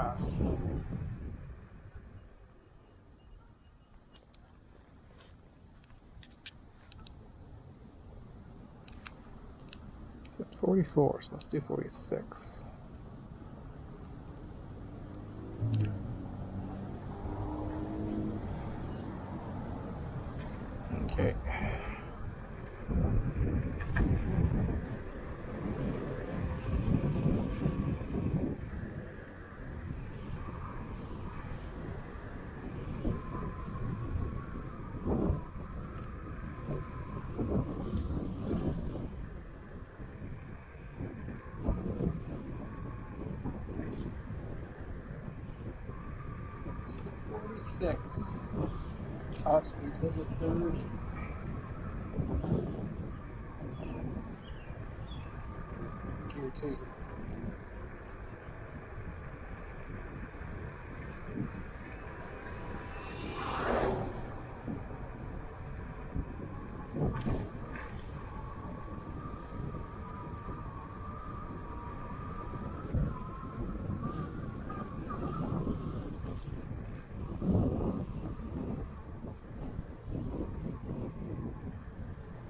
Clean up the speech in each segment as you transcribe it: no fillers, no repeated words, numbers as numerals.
fast. It's at 44, so let's do 46. Okay. So 46. Top speed goes at 30. Gear 2.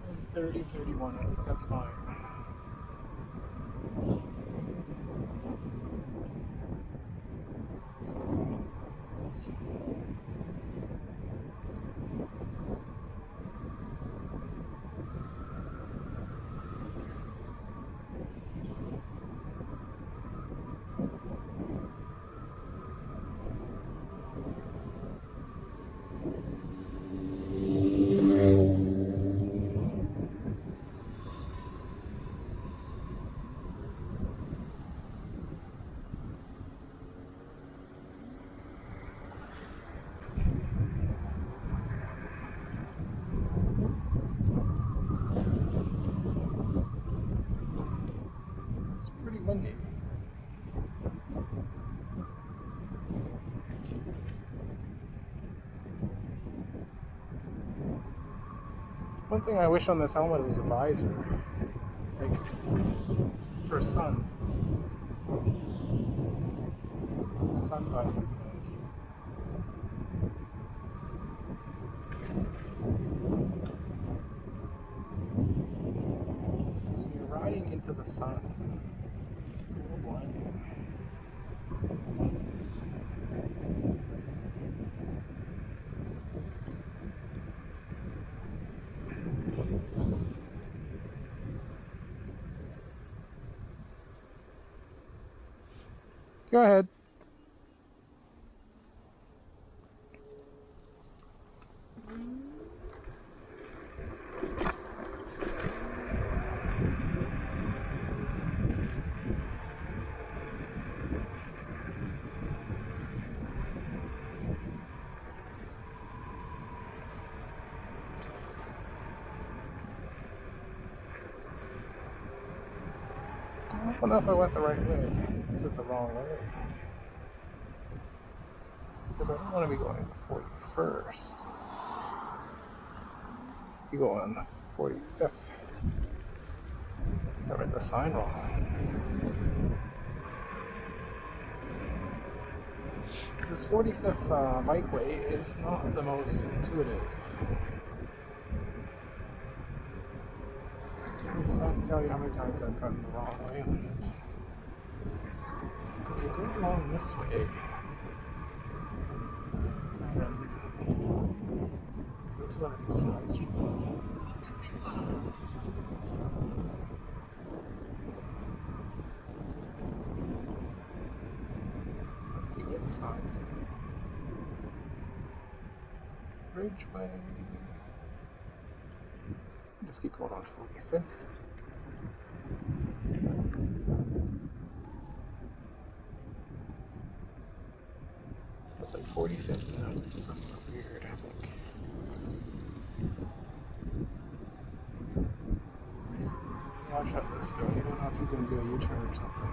And 30, 31, I think that's fine. It's pretty windy. One thing I wish on this helmet was a visor, like for sun visor. Nice. So you're riding into the sun. It's a little blinding. Go ahead. I don't know if I went the right way. This is the wrong way. Because I don't want to be going the 41st. You go on the 45th. I read the sign wrong. This 45th bikeway is not the most intuitive. I can't tell you how many times I've gotten the wrong way. Because you go along this way. Go to one of these side streets. Let's see what the signs say. Bridgeway. Just keep going on 45th. That's like 45th now. Something weird, I think. Watch out this guy. You don't know if he's going to do a U-turn or something.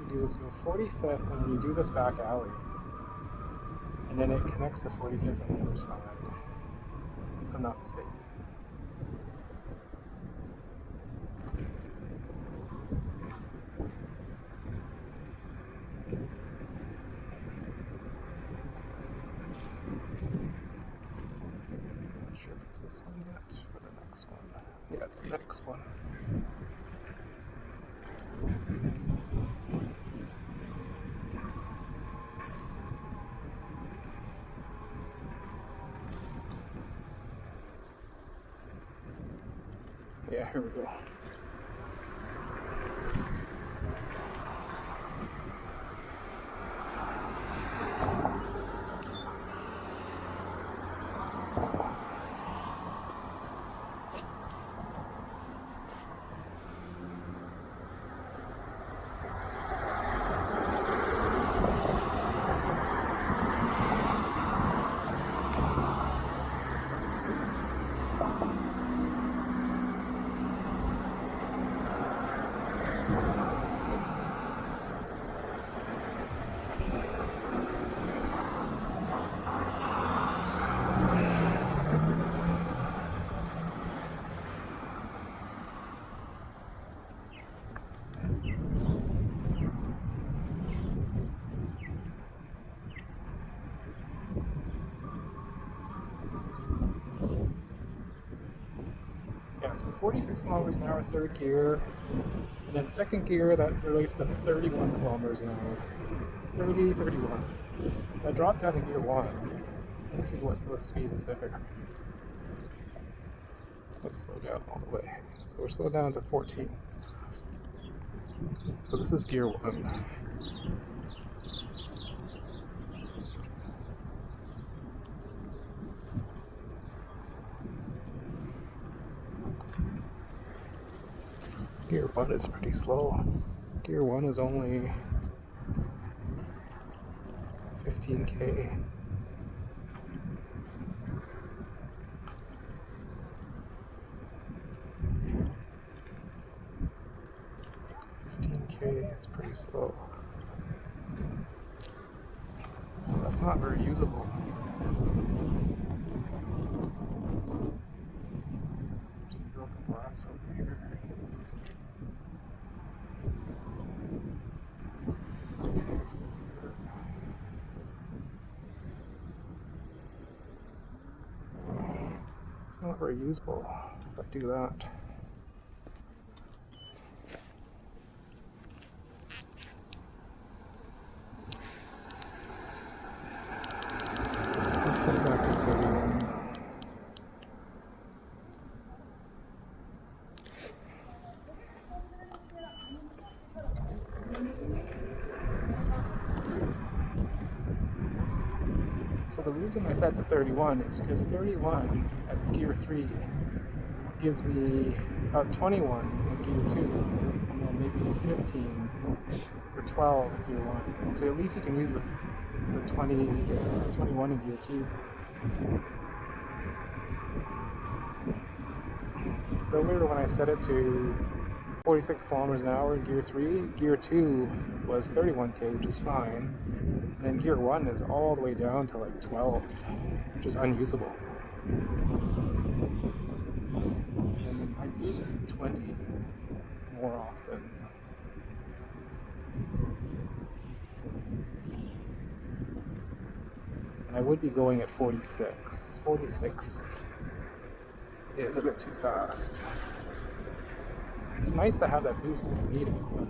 do is go 45th, and then you do this back alley, and then it connects to 45th on the other side, if I'm not mistaken. Not sure if it's this one yet, or the next one. Yeah, it's the next one. Yeah, here we go. Yeah, so 46 kilometers an hour, third gear, and then second gear that relates to 31 kilometers an hour. 30, 31. I dropped down to gear 1. Let's see what speed is there. Let's slow down all the way. So we're slowed down to 14. So this is gear 1. Gear 1 is pretty slow. Gear 1 is only 15k. Is pretty slow. So that's not very usable. There's some broken glass over here. It's not very usable if I do that. Let's set it back to 31. So the reason I set to 31 is because 31 at gear 3 gives me about 21 at gear 2, and then maybe 15 or 12 at gear 1. So at least you can use the 21 in gear 2. Earlier when I set it to 46 kilometers an hour in gear 3, gear 2 was 31k, which is fine. And then gear 1 is all the way down to like 12, which is unusable. And I use 20 more often. And I would be going at 46. 46 is a bit too fast. It's nice to have that boost if you need it, but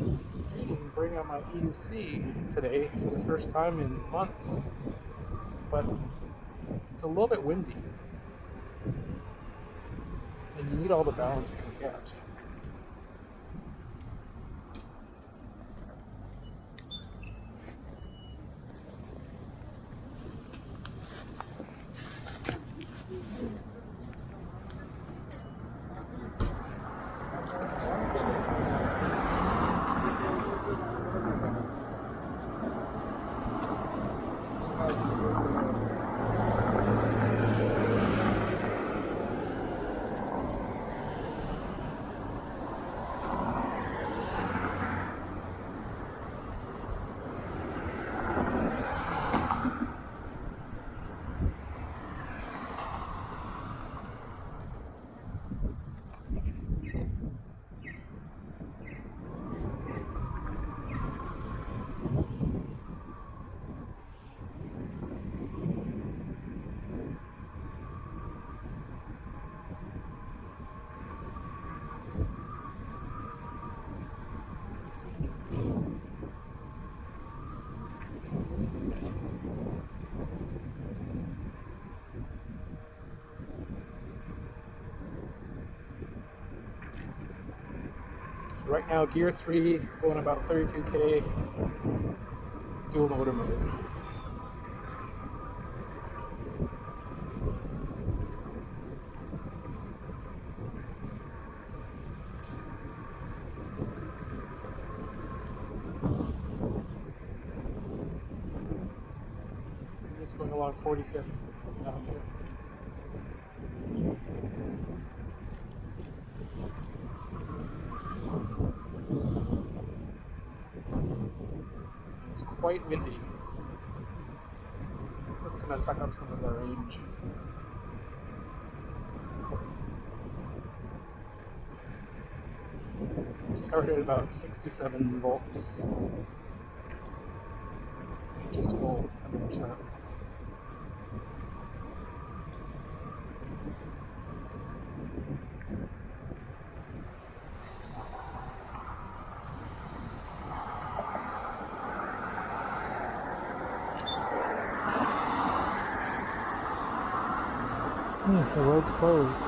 was debating bringing out my EUC today for the first time in months, but it's a little bit windy, and you need all the balance it can get. Right now, gear 3, going about 32k, dual motor mode. I'm just going along 45th Avenue. It's quite windy. It's going to suck up some of the range. We started at about 67 volts, which is full 100%. The road's closed.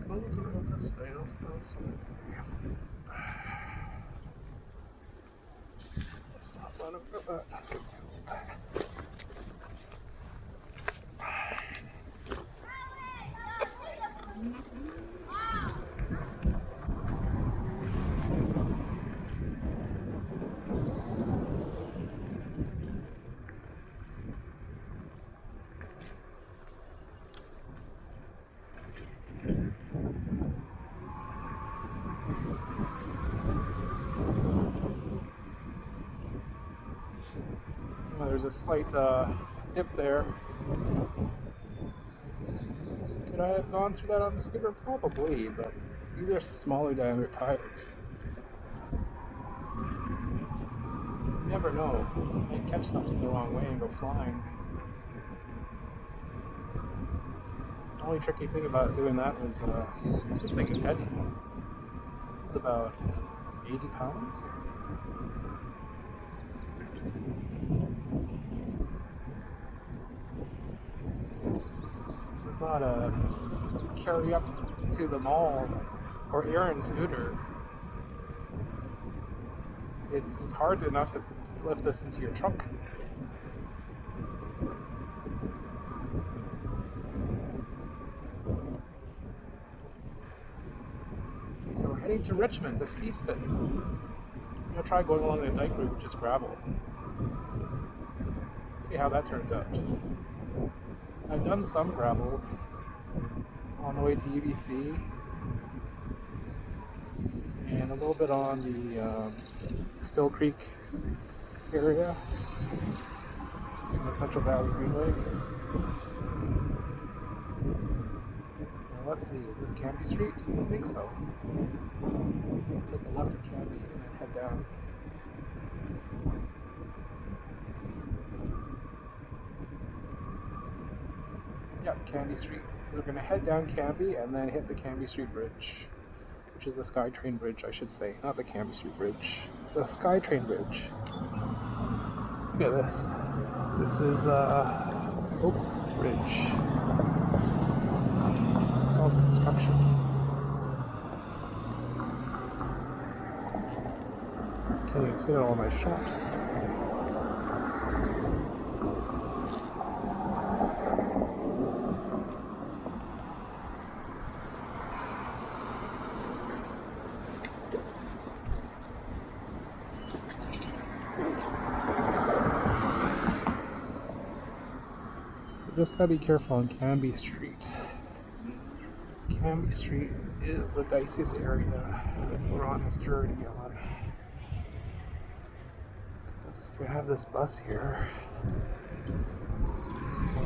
Let's go this way. Let's go this way. Let's not run over that. There's a slight dip there. Could I have gone through that on the scooter? Probably, but these are smaller diameter tires. You never know. You might catch something the wrong way and go flying. The only tricky thing about doing that was this thing is heavy. This is about 80 pounds. This is not a carry up to the mall or errand scooter. It's hard enough to lift this into your trunk. So we're heading to Richmond, to Steveston. I'm gonna try going along the dike route with just gravel. See how that turns out. I've done some gravel on the way to UBC, and and a little bit on the Still Creek area in the Central Valley Greenway. Now let's see, is this Canby Street? I think so. Take a left at Canby and then head down. Yep, Canby Street. We're going to head down Canby and then hit the Canby Street Bridge, which is the SkyTrain Bridge, I should say, not the Canby Street Bridge. The SkyTrain Bridge. Look at this. This is Oak Bridge. All construction. Can't even fit it all in my shot. Just gotta be careful on Canby Street. Canby Street is the diciest area that we're on this journey on. Because we have this bus here.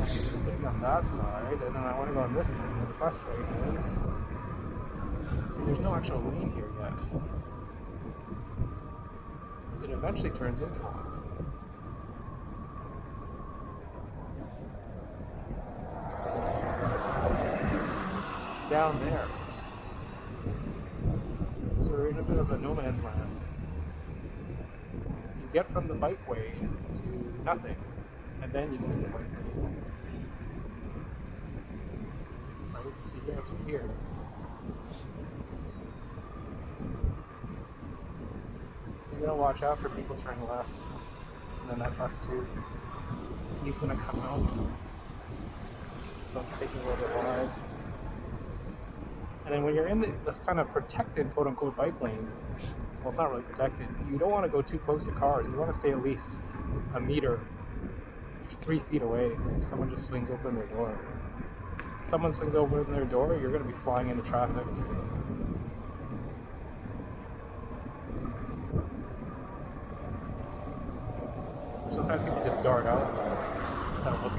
It's looking on that side, and then I want to go on this lane where the bus lane is. See, there's no actual lane here yet. It eventually turns into one. Down there. So we're in a bit of a no man's land. You get from the bikeway to nothing, and then you get to the bikeway. Right? So you get up to here. So you gotta watch out for people turning left. And then that bus too. He's gonna come out. So it's taking a little bit wide. And then when you're in this kind of protected, quote-unquote, bike lane, well, it's not really protected, you don't want to go too close to cars. You want to stay at least a meter, 3 feet away if someone just swings open their door. If someone swings open their door, you're going to be flying into traffic. Sometimes people just dart out without looking.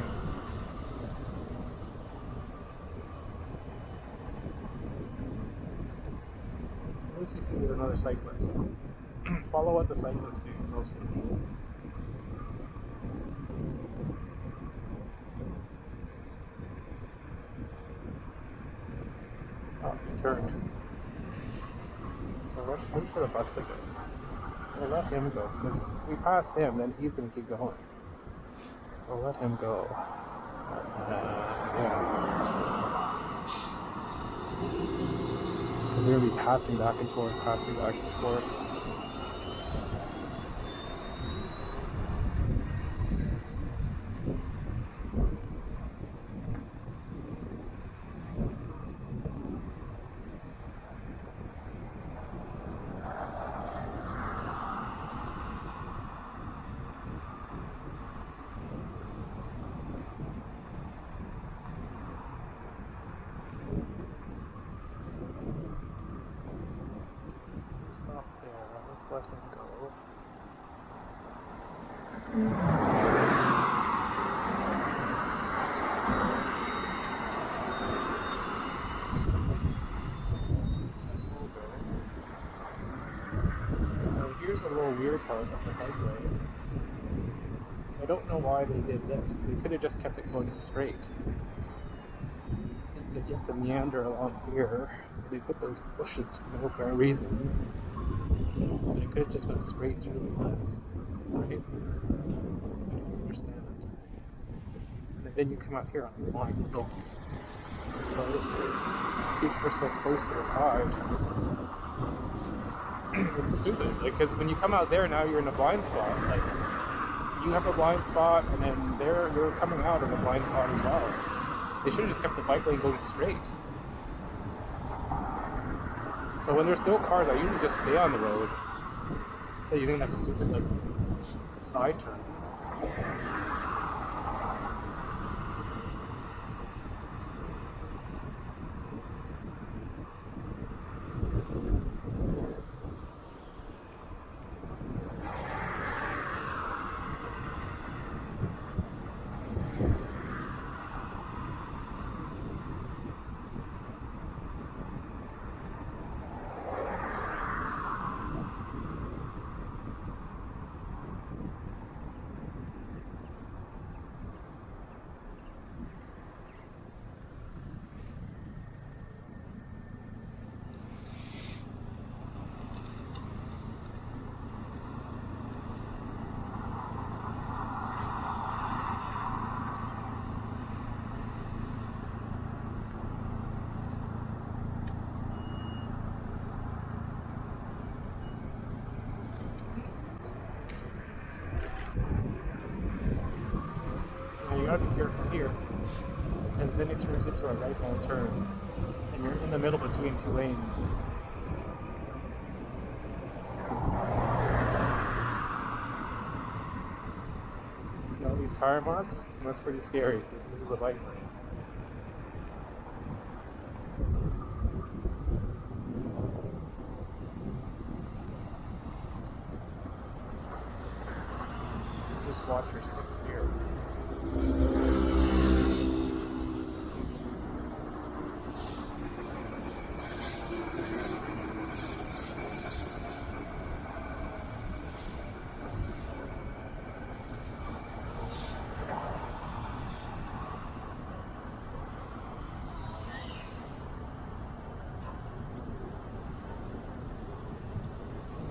At least we see there's another cyclist. Follow what the cyclists do mostly. Oh, he turned. So let's wait for the bus to go. We'll let him go, because if we pass him, then he's going to keep going. We'll let him go. Yeah. Because we're going to be passing back and forth. Stop there. Let's let him go. Now here's a little weird part of the bikeway. I don't know why they did this. They could have just kept it going straight. Instead you have to meander along here. They put those bushes for no apparent reason. And it could have just went straight through like this. Right? I don't understand. And then you come out here on the line. People are so close to the side. It's stupid. Because when you come out there, now you're in a blind spot. Like, you have a blind spot, and then you're coming out of a blind spot as well. They should have just kept the bike lane going straight. So when there's no cars, I usually just stay on the road instead of using that stupid like side turn. got to be careful here because then it turns into a right-hand turn and you're in the middle between two lanes. See all these tire marks? That's pretty scary because this is a bike lane. So just watch your six here.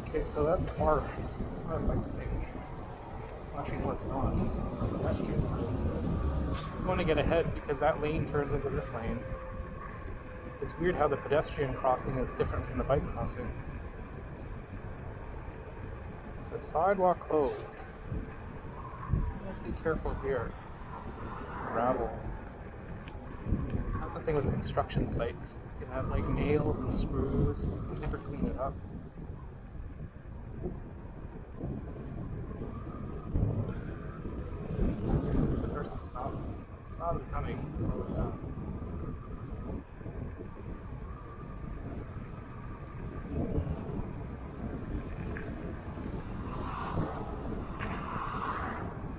Okay, so that's our bike thing. Actually, no, it's not. It's a pedestrian thing. You want to get ahead because that lane turns into this lane. It's weird how the pedestrian crossing is different from the bike crossing. It's a sidewalk closed. Let's be careful here. Gravel. That's the thing with construction sites. You can have like nails and screws. You never clean it up. The person stopped, saw them coming, slowed down.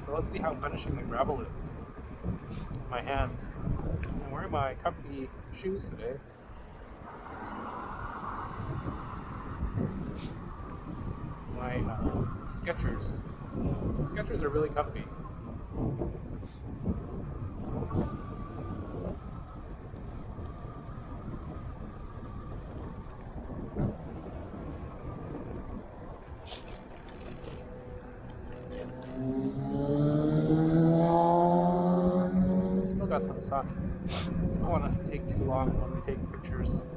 So let's see how punishing the gravel is. My hands. I'm wearing my comfy shoes today. My Skechers. Skechers are really comfy. Still got some sun. I don't want us to take too long when we take pictures,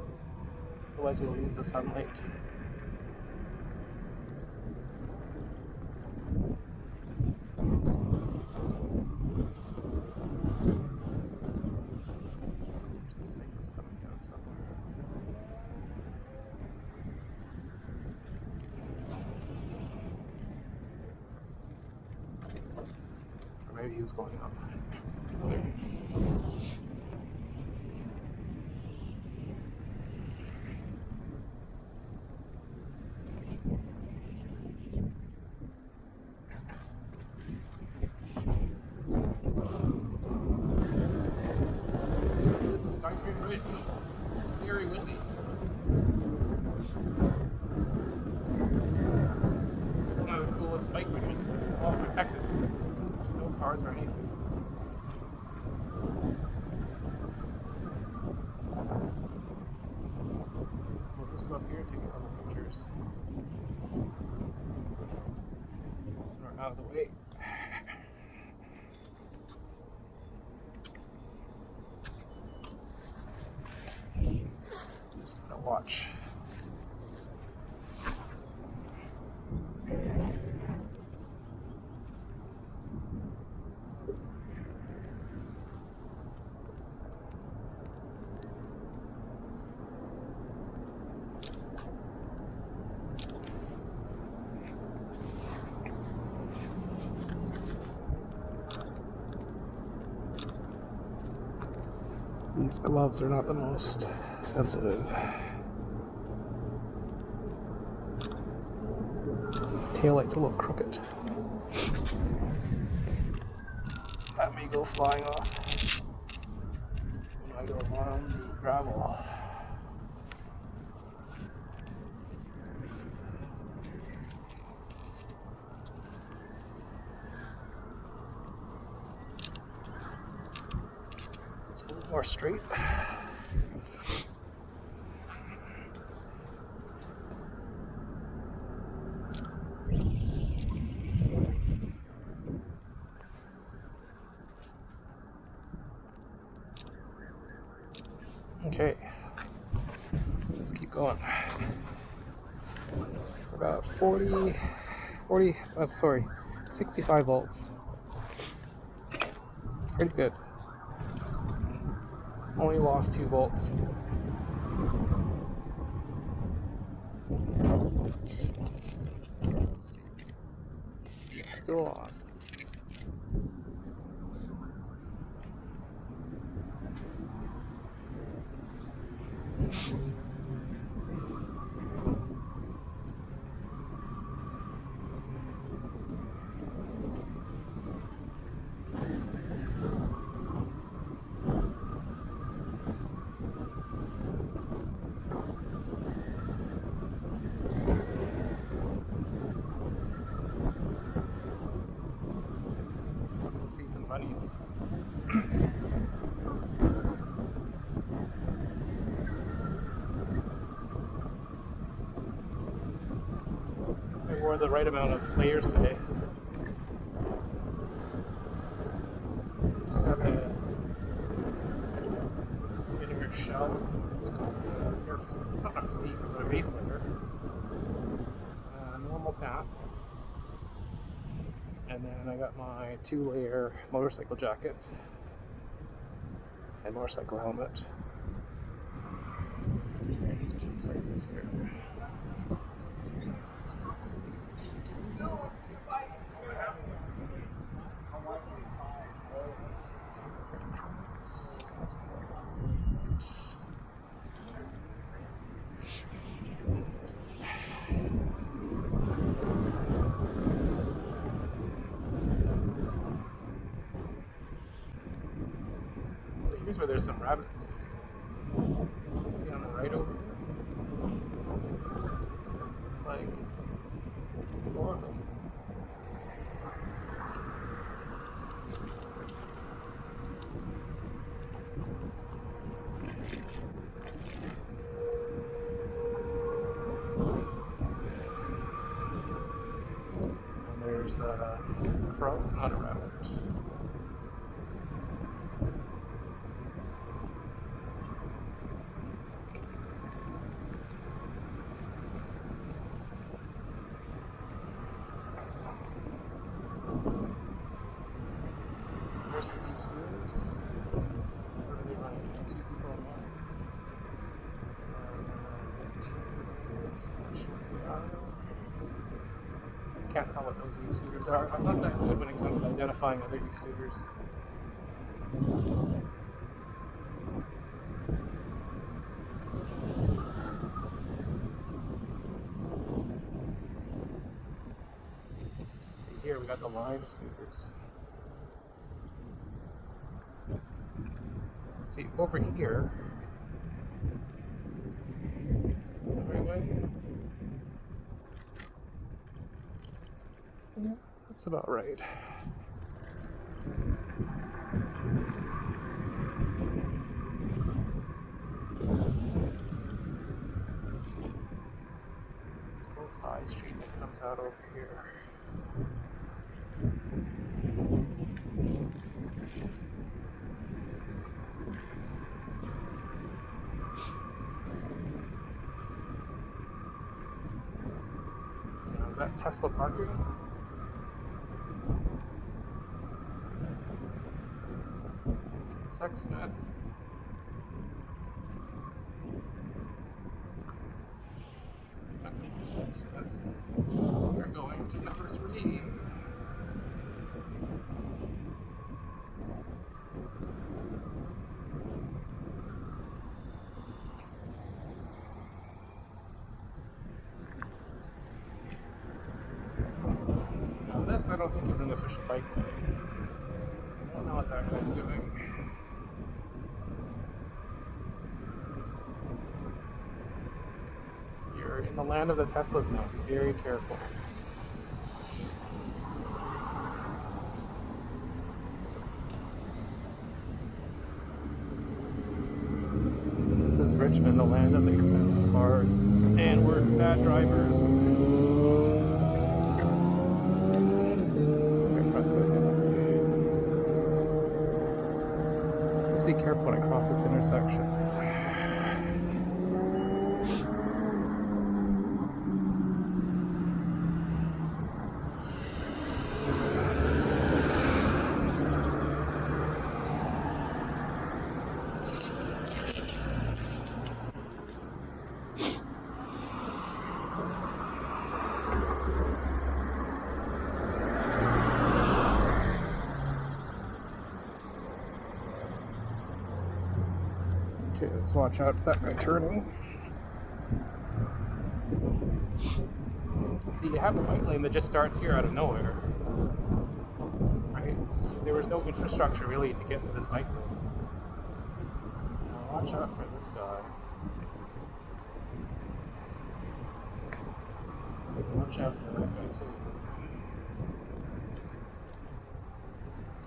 otherwise we'll lose the sunlight. Maybe he was going up. There he is. This is the Skytrain Bridge. It's very windy. This is one of the coolest bike bridges. It's all protected. No cars or anything. So we'll just go up here and take a couple pictures. We're out of the way. Just gotta watch. These gloves are not the most sensitive. Taillight's a little crooked. That may go flying off when I go around the gravel. It's a little more straight. Okay, let's keep going. About 65 volts. Pretty good. Only lost 2 volts. Let's see. Still on. See some bunnies. I wore the right amount of layers today. Just got the inner shell. What's it called? Not a fleece, but a base layer. Normal pants. And then I got my 2-layer motorcycle jacket and motorcycle helmet. Looks like this here. Let's see. That's good. Here's where there's some rabbits. See on the right over here? Looks like 4 of them. And there's a crow, not a rabbit. There's some e-scooters. What are they running? 2 people on one. 2 is not sure what they are. Can't tell what those e-scooters are. I'm not that good when it comes to identifying other e-scooters. See here, we got the Lime scooters. See, over here, the right way? Yeah, that's about right. Little side street that comes out over here. Is that Tesla parking? Sexsmith. Sexsmith. We're going to number 3. This I don't think is an official bike way. I don't know what that guy's doing. You're in the land of the Teslas now. Be very careful. This is Richmond, the land of the expensive cars. And we're bad drivers. Just be careful when I cross this intersection. Okay, let's watch out for that guy turning. See, you have a bike lane that just starts here out of nowhere. Right? So there was no infrastructure really to get to this bike lane. Now watch out for this guy. Watch out for that guy too.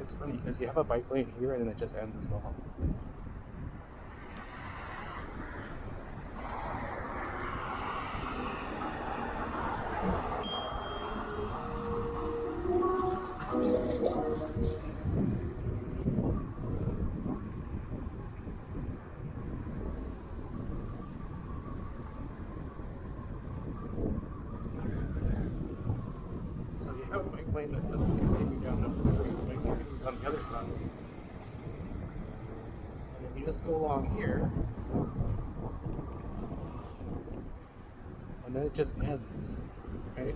It's funny because you have a bike lane here and then it just ends as well. So you have a bike lane that doesn't continue down the freeway, the bike lane is on the other side. And if you just go along here, and then it just ends, right?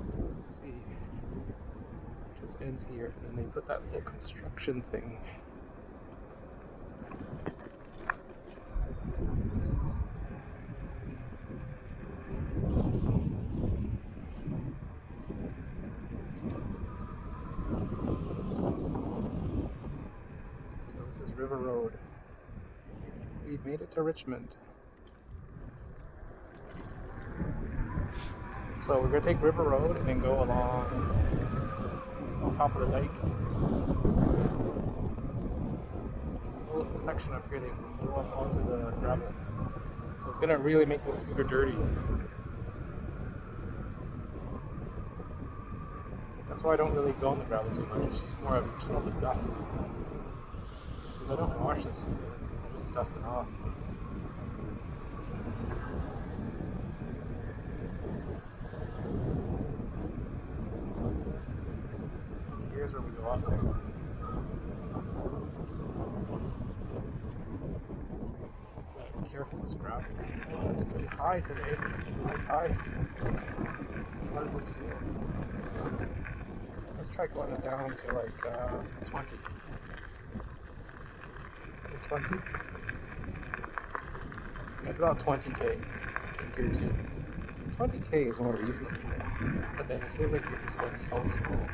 So let's see. It just ends here, and then they put that little construction thing. This is River Road. We've made it to Richmond. So we're going to take River Road and then go along on top of the dike. A little section up here, they go up onto the gravel. So it's going to really make this scooter dirty. That's why I don't really go on the gravel too much. It's just more of just all the dust. Because I don't wash this scooter. I just dust it off. Here's where we go up there. Be careful this gravel. Oh, it's pretty high today. High tide. Let's see, how does this feel? Let's try going it down to like 20. 20? That's about 20k in Gear 2. 20k is more easy, but then I feel like you're just going so slow.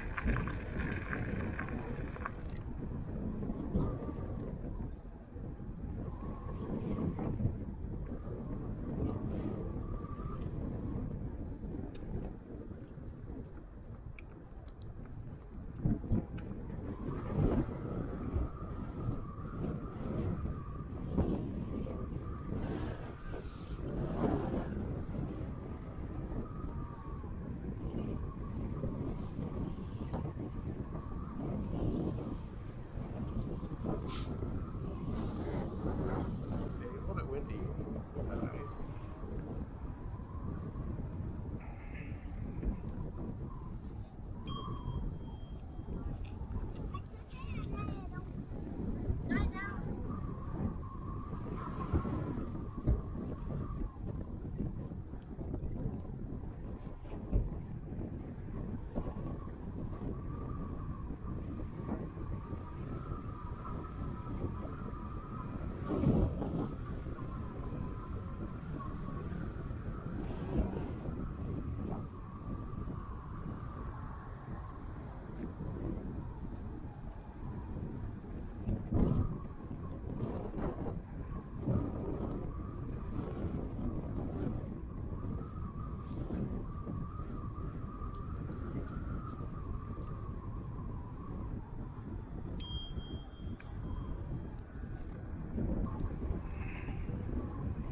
It's a little bit windy, but nice.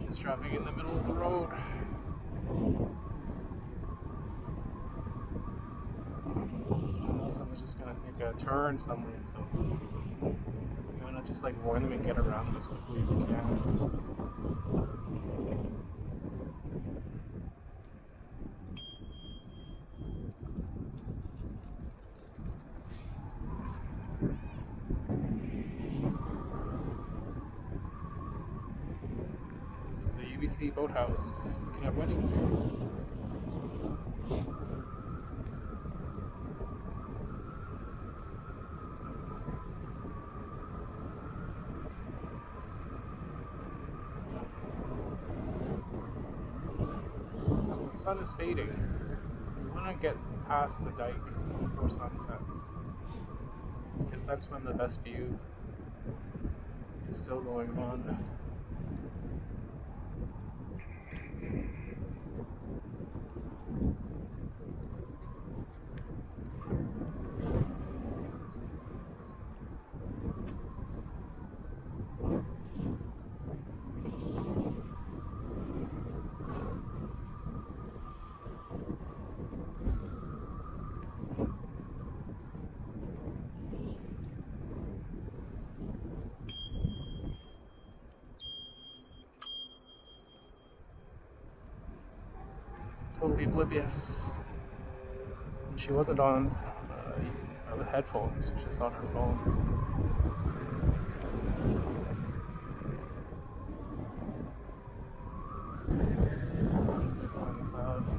It's traffic in the middle of the road. Someone's just gonna make a turn somewhere, so you wanna just like warn them and get around them as quickly as you can. This is the UBC boathouse. You can have weddings here. sun is fading. We want to get past the dike before sun sets, because that's when the best view is still going on. Totally oblivious. And she wasn't on the headphones, she was just on her phone. The sun's behind the clouds.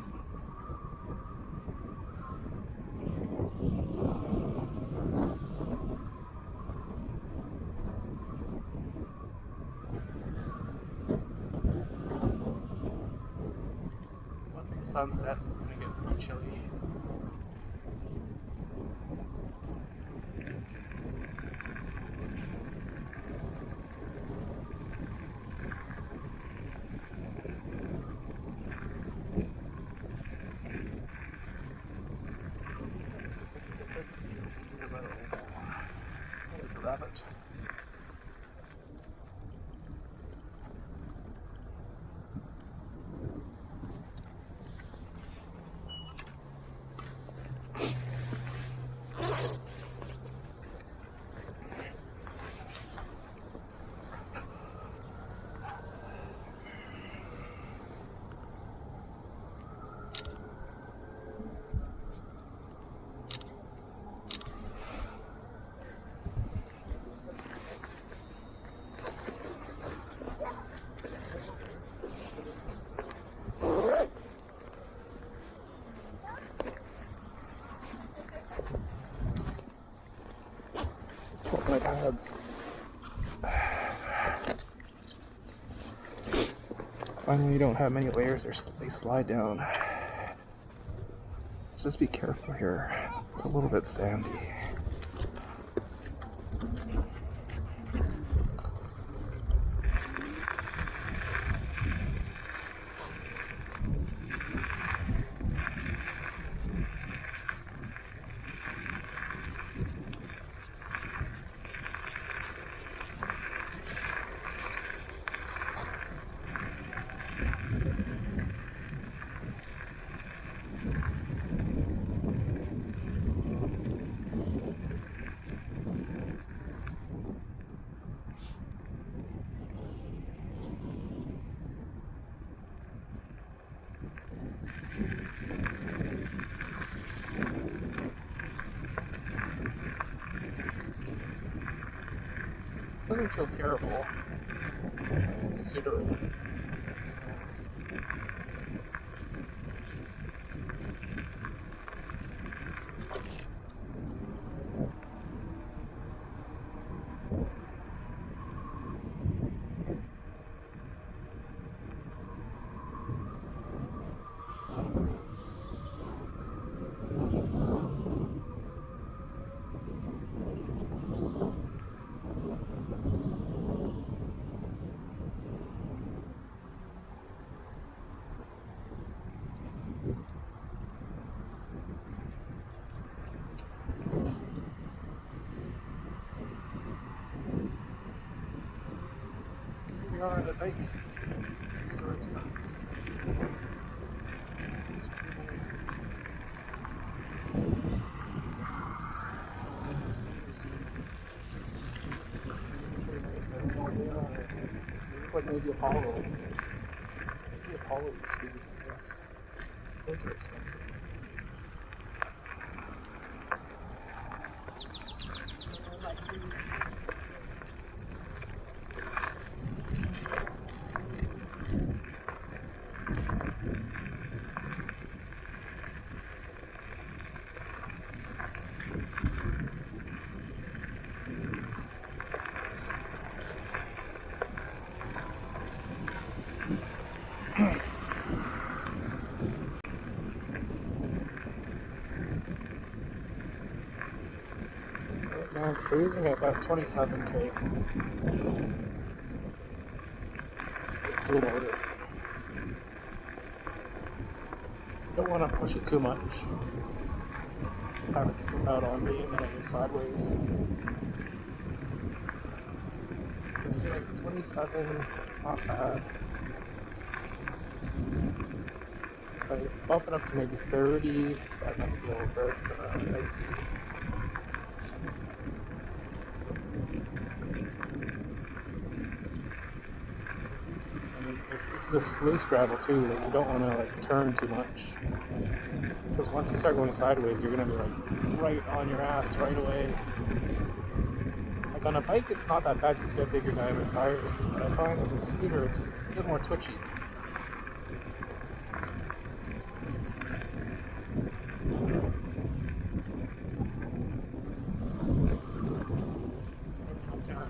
Once the sun sets, it's going to get pretty chilly. There's a rabbit. Oh my pads. Finally, you don't have many layers, or they slide down. Just be careful here. It's a little bit sandy. Doesn't feel terrible. It's jittery. We are at a dike. Tourist stops. Pretty nice. I don't know what they are. They look like maybe Apollo. Maybe Apollo is good, I guess. Those are expensive. Now I'm cruising at about 27k. Dual motor. Don't want to push it too much. Have it slip out on me and then I go sideways. So like 27, it's not bad. If I bump it up to maybe 30, that might be a little bit dicey. It's this loose gravel too that you don't want to like turn too much, because once you start going sideways you're going to be like right on your ass right away. Like on a bike it's not that bad because you have bigger diameter tires, but I find with a scooter it's a bit more twitchy.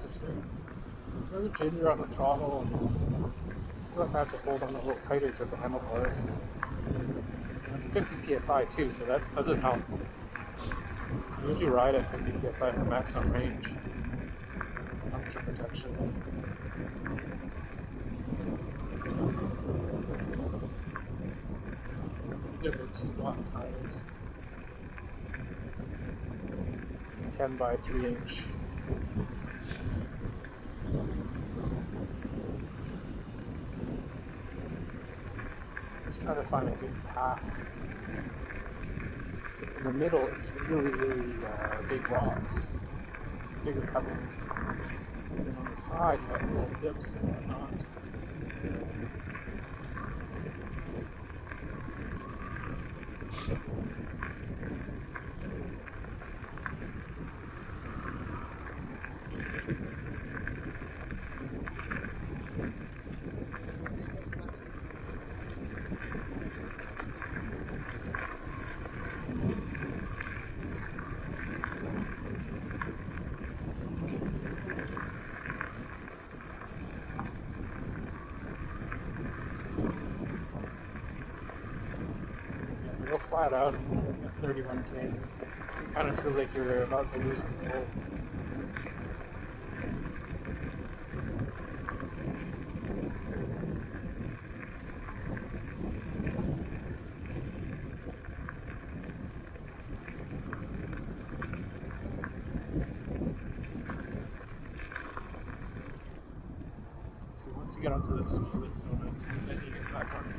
Just throw the ginger on the throttle and you don't have to hold on a little tighter to the handlebars. 50 psi too, so that doesn't help. I usually ride at 50 psi for maximum range. Puncture protection. These are the 2-watt tires. 10 by 3 inch. Just trying to find a good path. Because in the middle, it's really big rocks, bigger pebbles. And on the side, you have little dips and whatnot. Real flat out at 31k. Kind of feels like you're about to lose control. So once you get onto the smooth, it's so nice, and then you get back onto the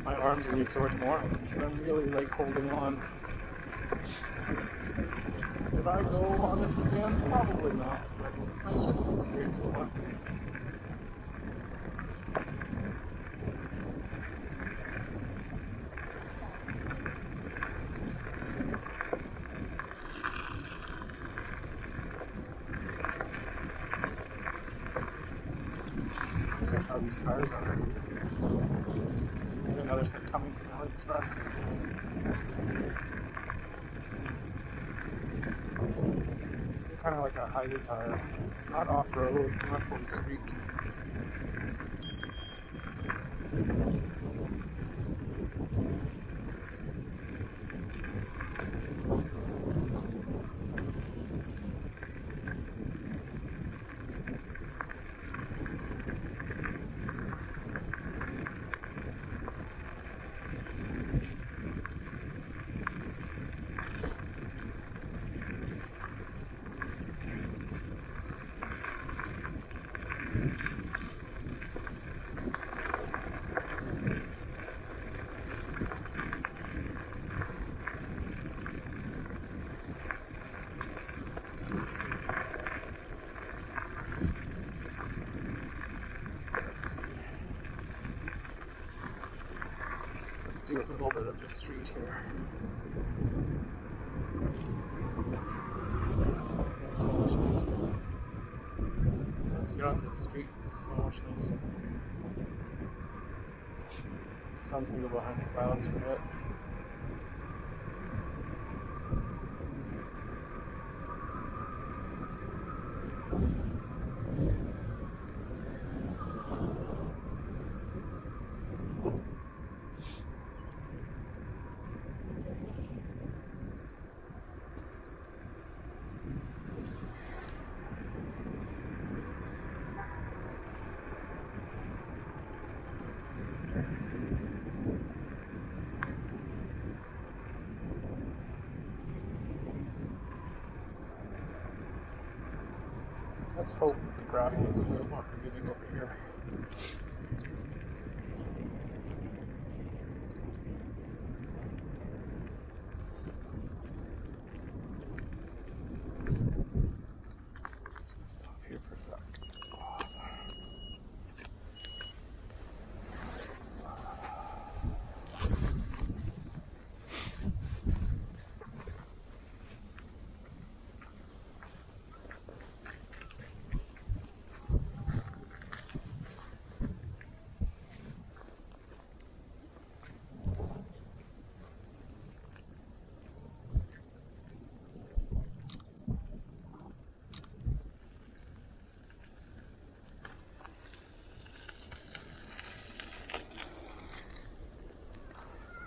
my arms are going to be so much more because I'm really like holding on. Would I go on this again? Probably not, but it's nice just to experience it once. Looks like how these tires are. Another set coming from AliExpress. It's kind of like a highway tire, not off-road, not fully street. do a little bit of the street here. So much nicer. Once you get onto the street, it's so much nicer. Sun's gonna go behind the clouds for a bit. Let's hope the gravel is a little more forgiving over here. Let's just stop here for a sec.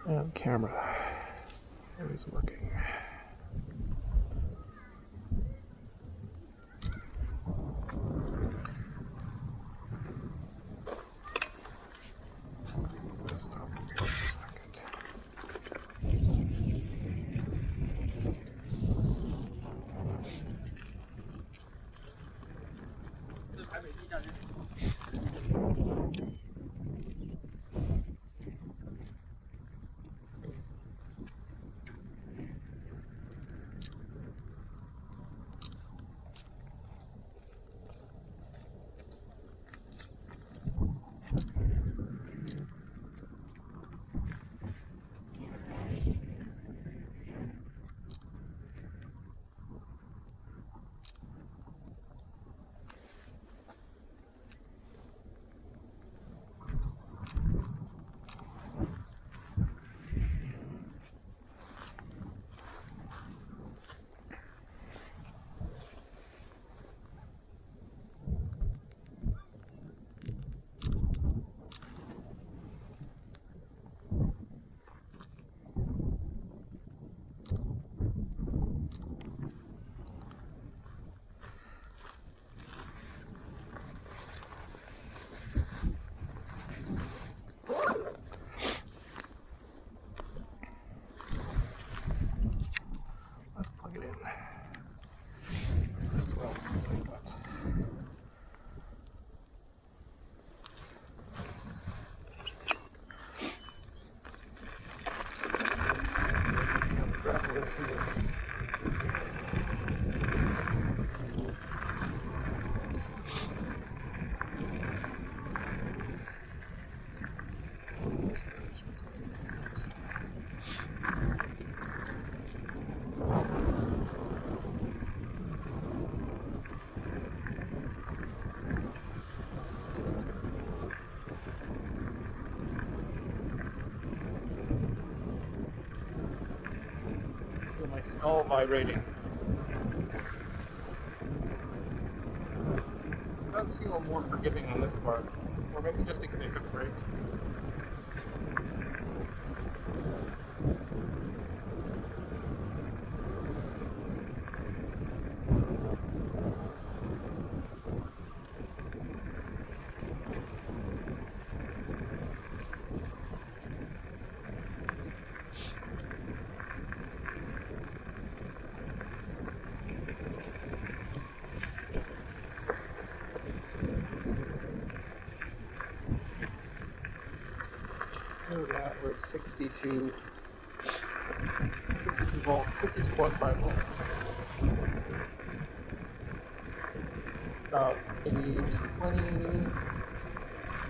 And camera is working. Let's stop here for a second. Let's plug it in as well since I got. Let's see how the gravel is for this. My skull vibrating. It does feel more forgiving on this part, or maybe just because I took a break. We're at 62 volts, 62.5 volts. About maybe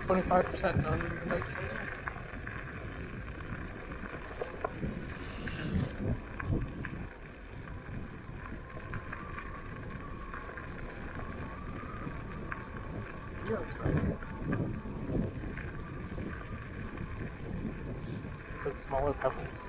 25% done the night. smaller pebbles.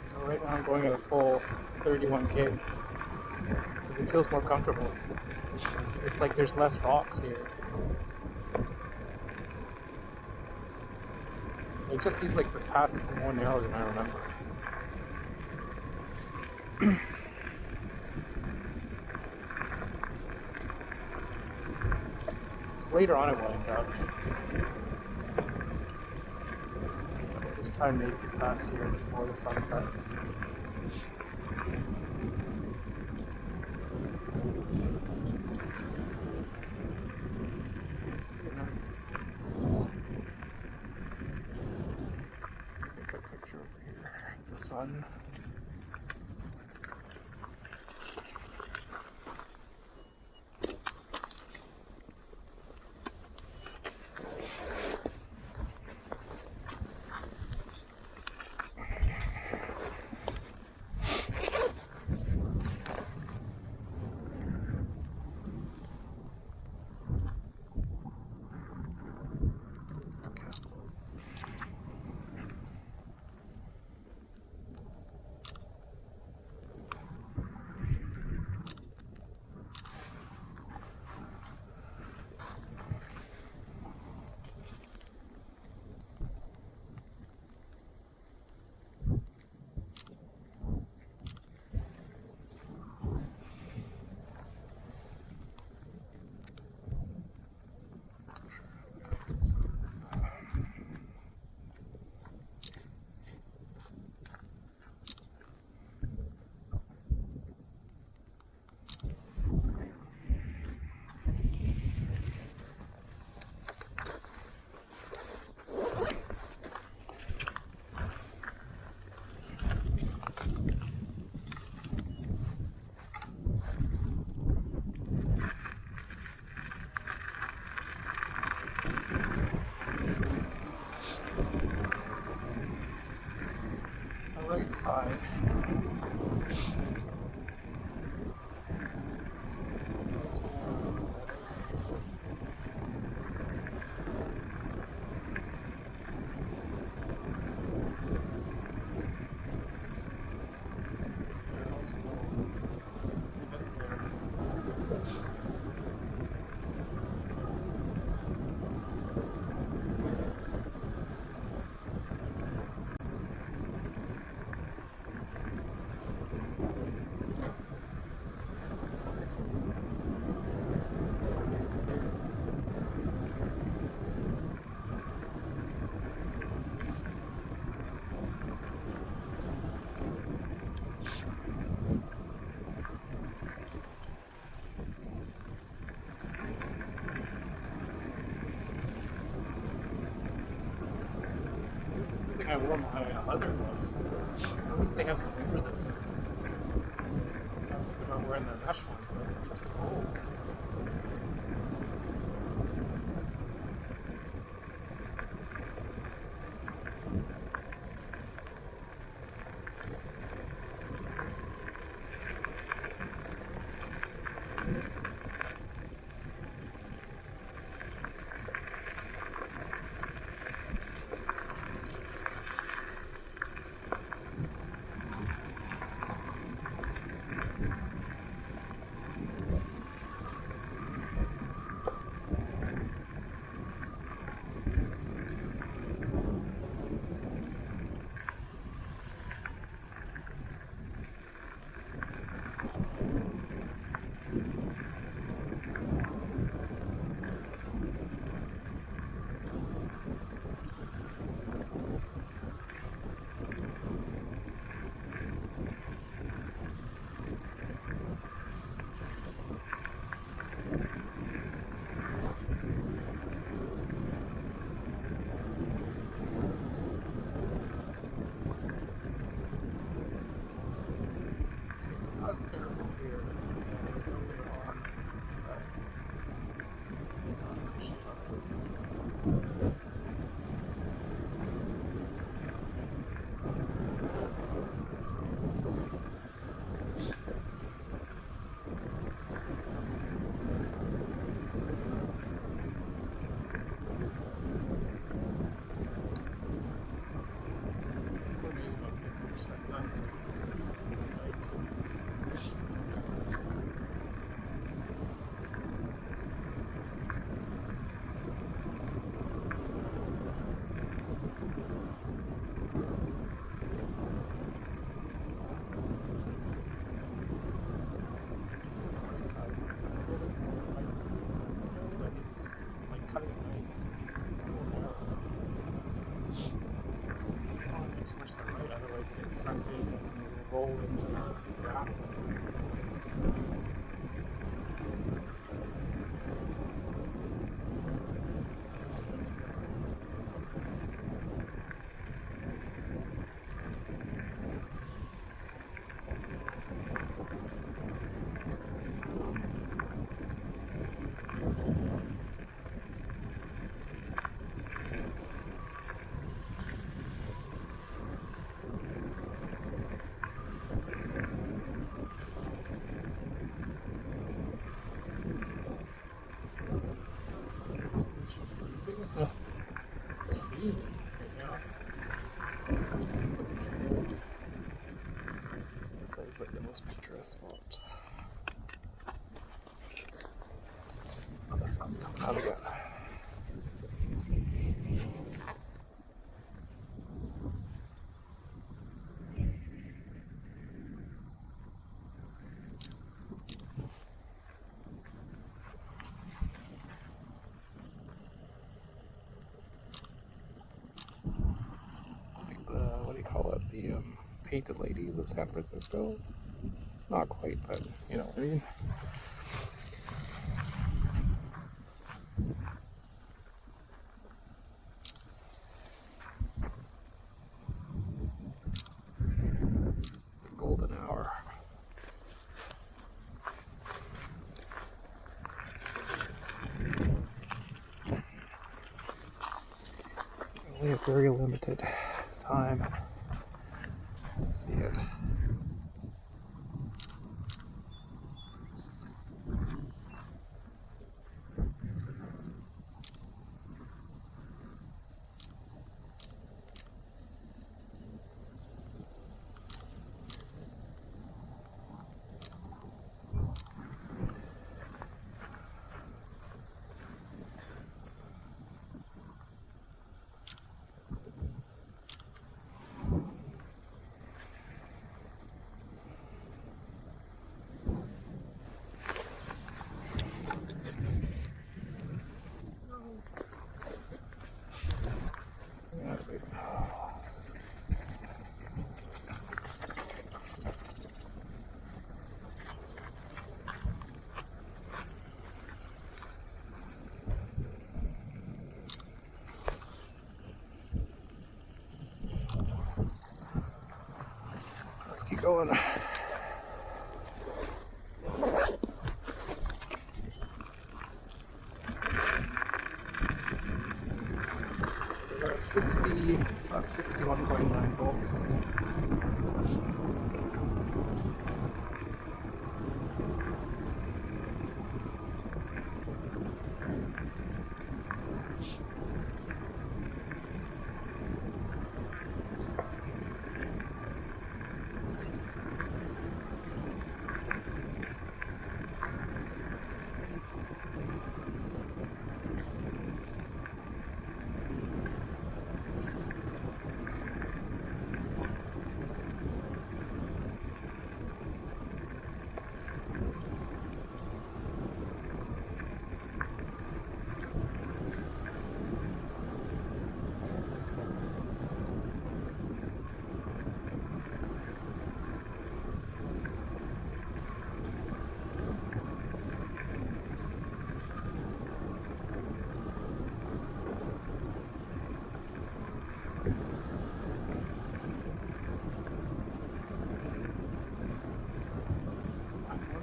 So right now I'm going at a full 31k because it feels more comfortable. It's like there's less rocks here. It just seems like this path is more narrow than I remember. Later on it winds up. I'll just try and make it past here before the sun sets. It's pretty nice. Take a quick picture over here. The sun. Right side. I wore my leather gloves. At least they have some wind resistance. I was thinking about wearing the mesh ones, but they're too cold. dig and we'll roll into the grass. It's freezing right now. This is like the most picturesque spot. Oh, the sun's coming out again. What do you call it? The painted ladies of San Francisco. Not quite, but you know what I mean. The golden hour. Only a very limited time to see it. Let's keep going. We're at 60, about 61.9 volts.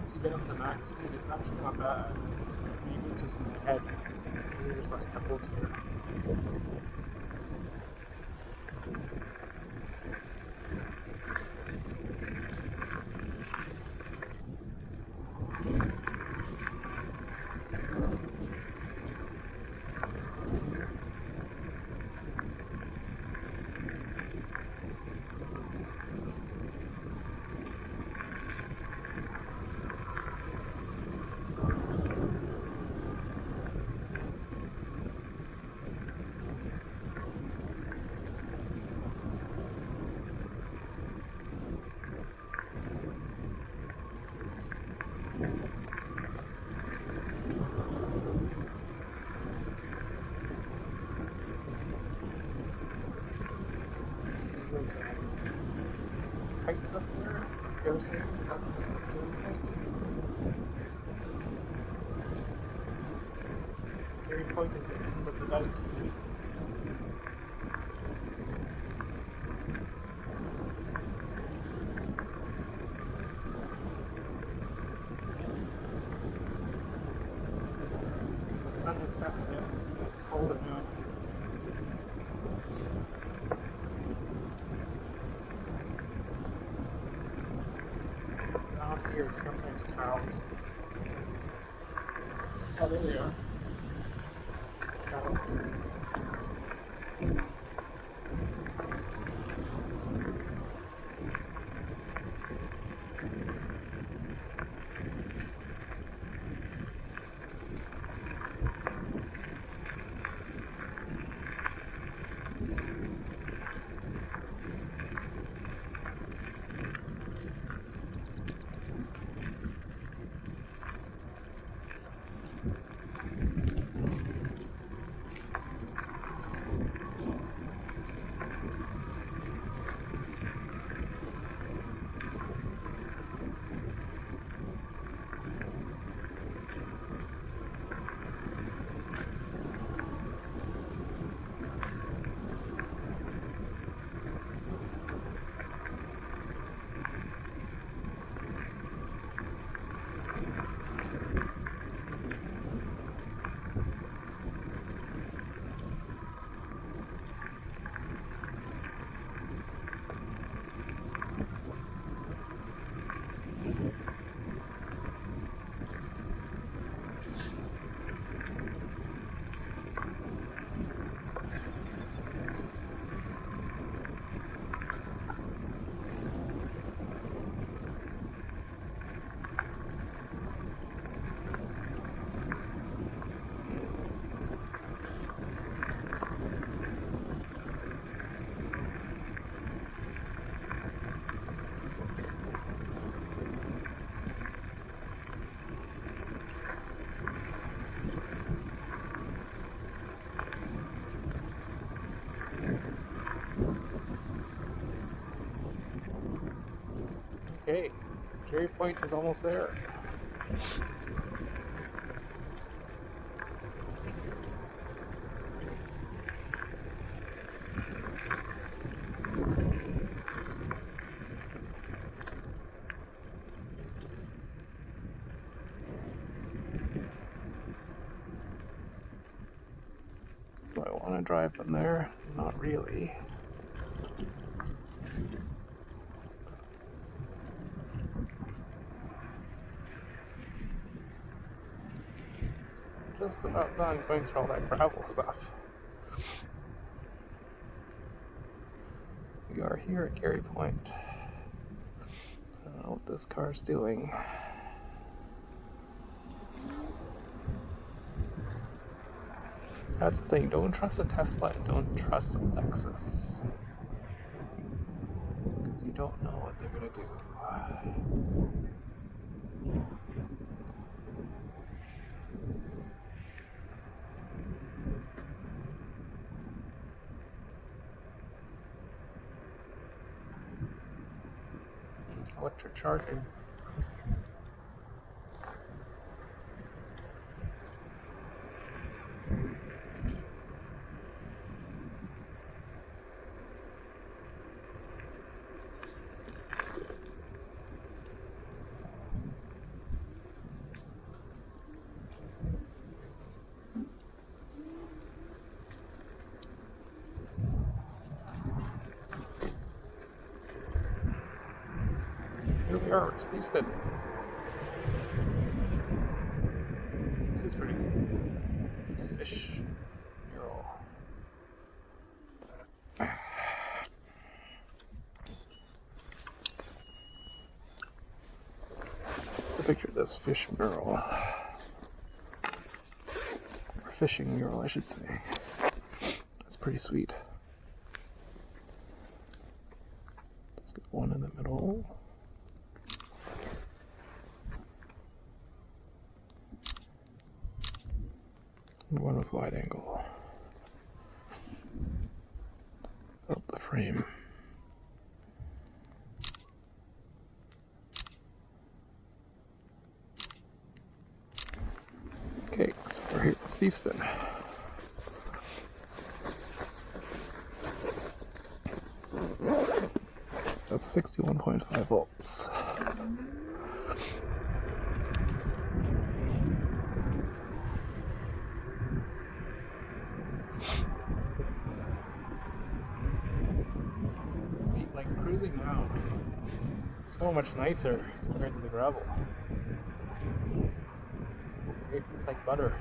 Once you get up to max speed, it's actually not bad. Maybe just in my head, maybe there's less pebbles here. up there. Parasites, that's a Gary Point. Gary Point is the end of the dike. So the sun has set a bit. It's colder now. Out here, sometimes cows. Oh, there they are. Cows. Okay, Gary Point is almost there. Do I want to drive from there? Not really. Just about done going through all that gravel stuff. We are here at Gary Point. I don't know what this car's doing. That's the thing, don't trust a Tesla and don't trust a Lexus. Because you don't know what they're going to do. Electric charging. Here we are at Steveston. This is pretty cool. This fish mural. This is the picture of this fish mural. Or fishing mural, I should say. That's pretty sweet. Let's get one in the middle. And one with wide angle. Up the frame. Okay, so we're here at Steveston. That's 61.5 volts. See, like cruising now, so much nicer compared to the gravel. It's like butter.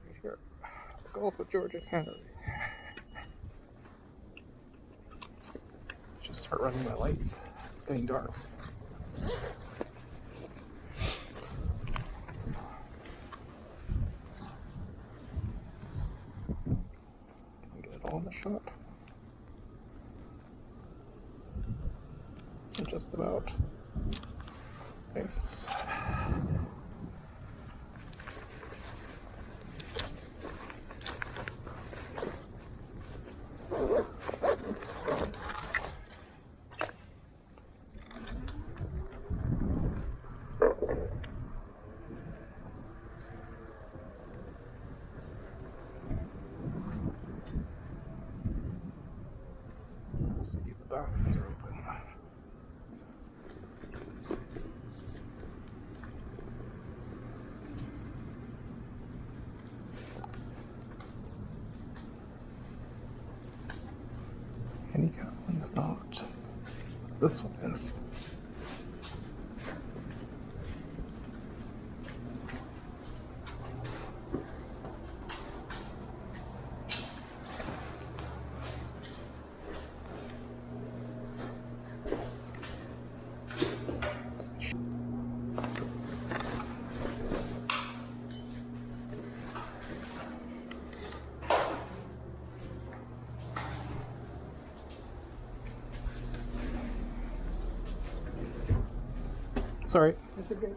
Right here, Gulf of Georgia, Canada. Just start running my lights. It's getting dark. Can I get it all in the shot? Just about. Nice. Let's see if the bathrooms are open. Handicap one is not. This one is. Sorry. That's okay.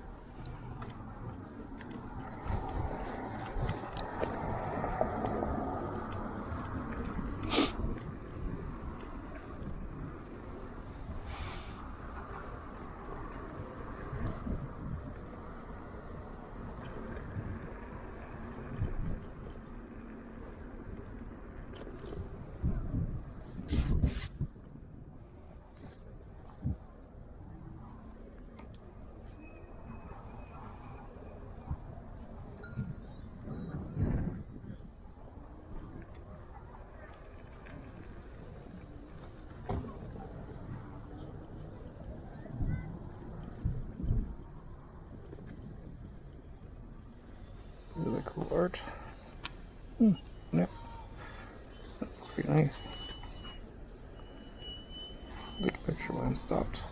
Really cool art. Yeah, that's pretty nice. Take a picture when I'm stopped.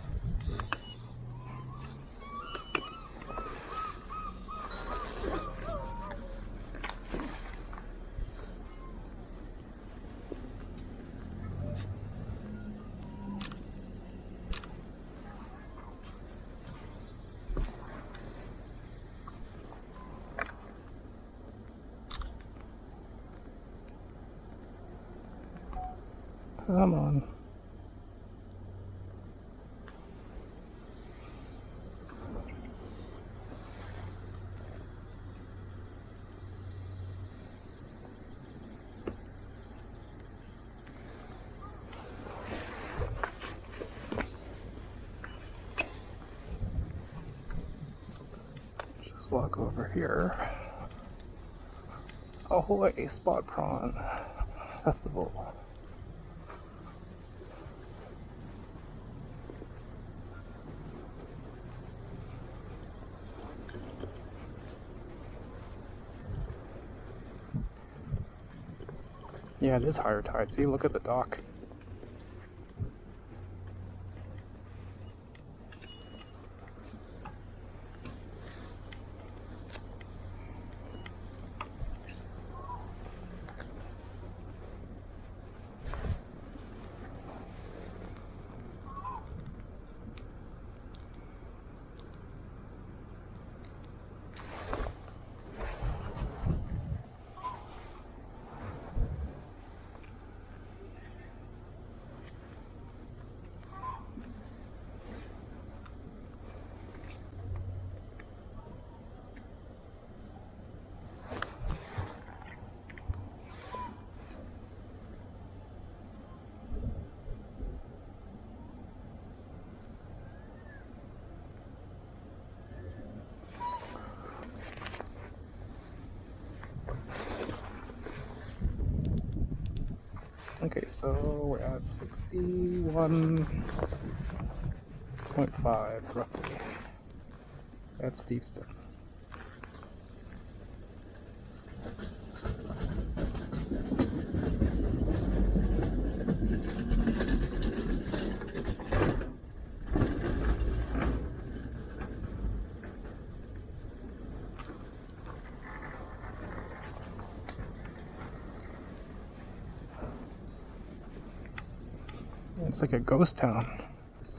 Come on. Just walk over here. Ahoy, Spot Prawn Festival. Yeah, it is higher tide. See, look at the dock. Okay, so we're at 61.5 roughly. That's Steveston. It's like a ghost town.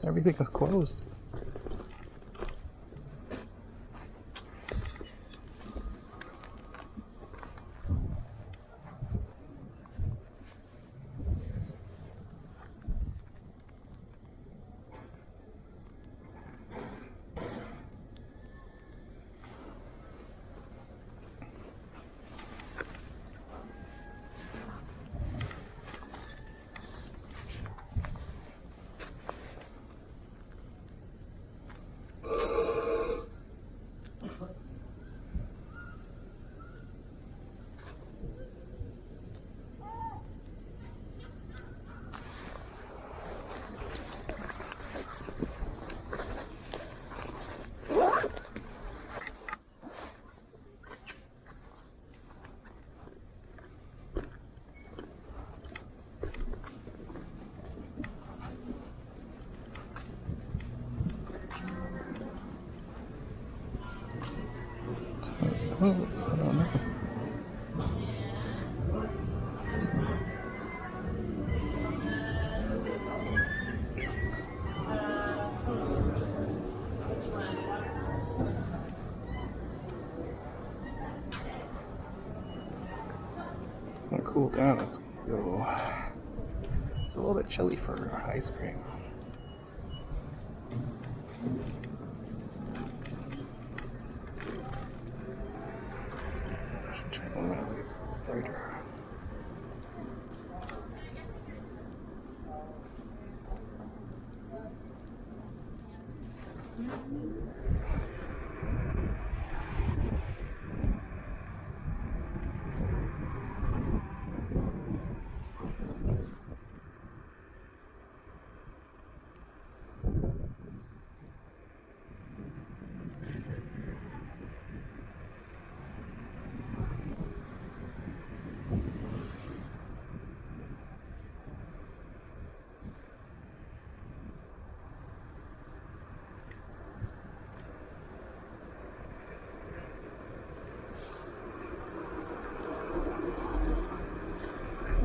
Everything is closed. Oh, what's that on there? I'm gonna cool down. Let's go. It's a little bit chilly for ice cream. I should turn the lights a little brighter.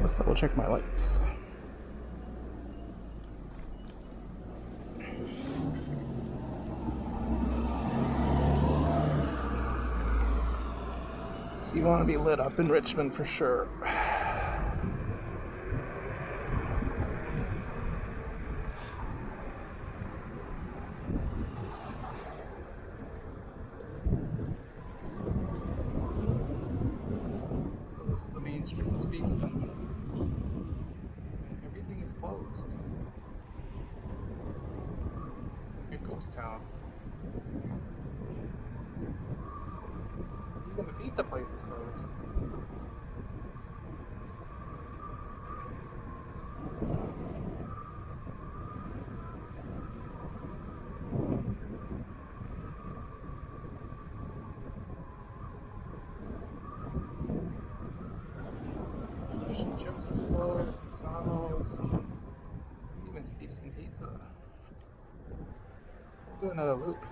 Let's double check my lights. So you want to be lit up in Richmond for sure. So this is the main street of Steveston. Everything is closed. It's like a ghost town. Even the pizza place is closed. Fish and chips is closed. Pisanos. Even Steveston Pizza. We'll do another loop.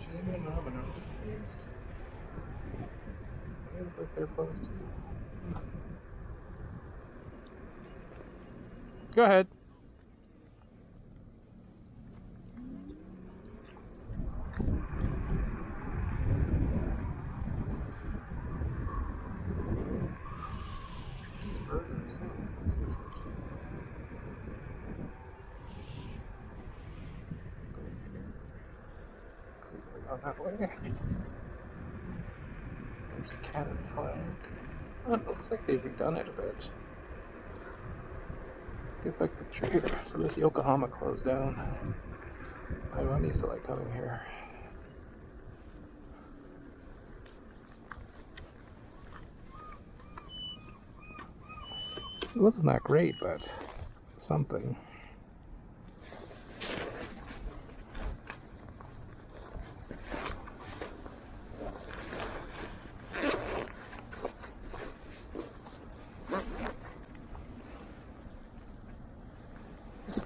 Jamie and Robin are confused. They look like they're closed too. Go ahead. These burgers, that's different. Go that way. There's the Canada flag. Oh, it looks like they've redone it a bit. see if I can picture here. So this Yokohama closed down. My mom used to like coming here. It wasn't that great, but something.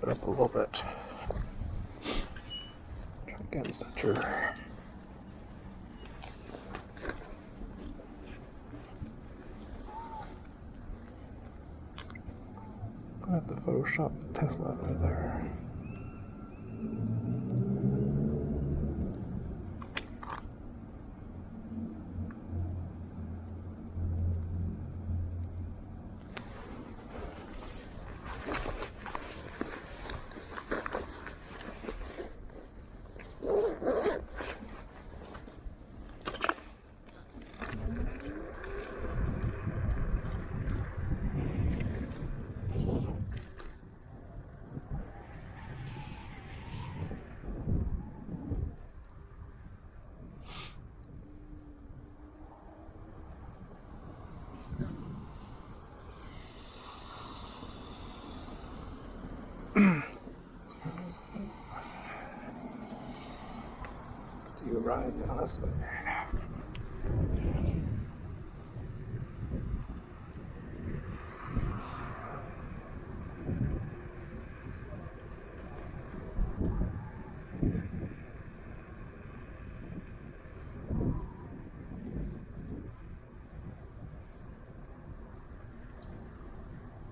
Put up a little bit. Try to get in center. I have to Photoshop the Tesla out of there. Do you ride down this way?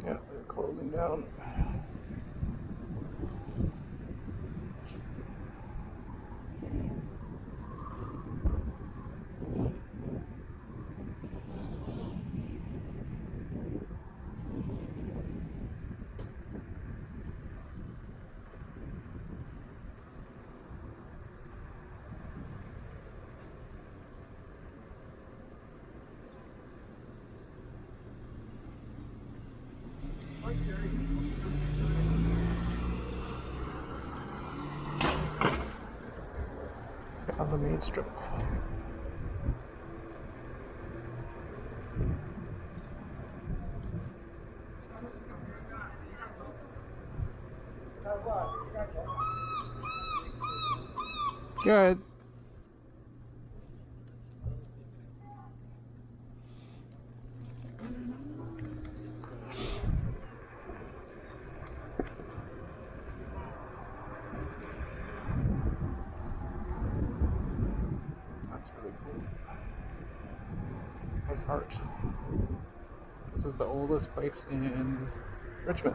Yeah, they're closing down. On the main strip. Good. That's really cool. Nice heart. This is the oldest place in Richmond.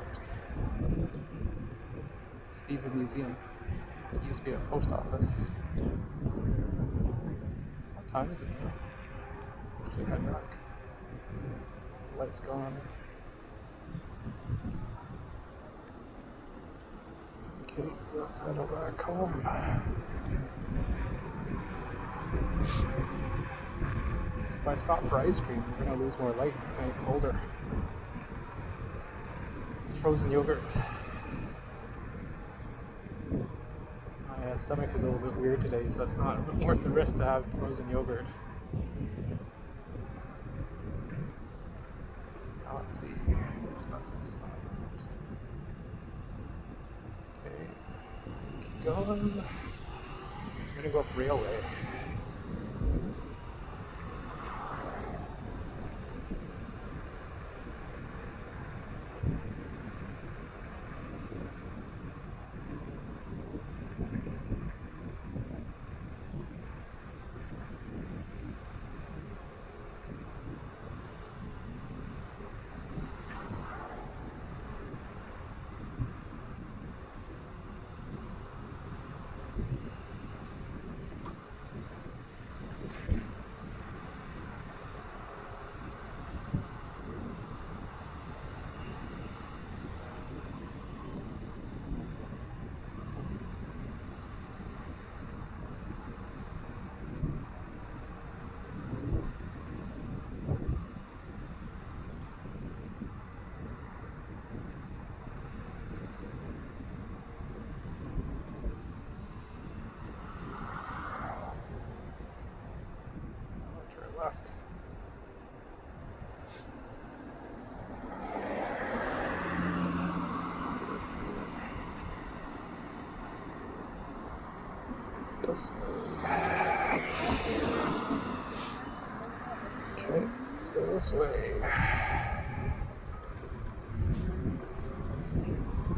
Steveston Museum. It used to be a post office. What time is it now? Should head back. Light's gone. Okay, let's head back home. If I stop for ice cream, we're gonna lose more light. It's gonna get colder. It's frozen yogurt. My stomach is a little bit weird today, so it's not worth the risk to have frozen yogurt. Now let's see. This bus is stopped. Okay. Keep going. I'm gonna go up railway. left. This way. Okay, let's go this way.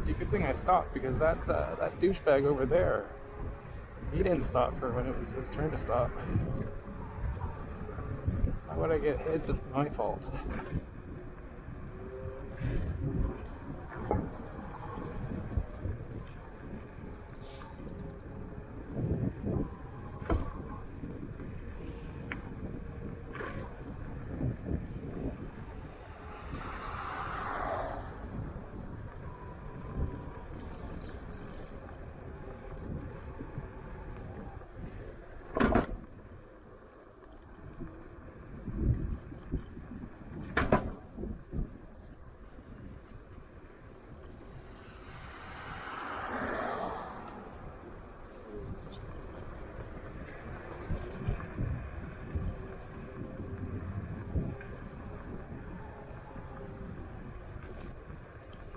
It's a good thing I stopped, because that douchebag over there, he didn't stop for when it was his turn to stop. Why would I get hit? It's my fault.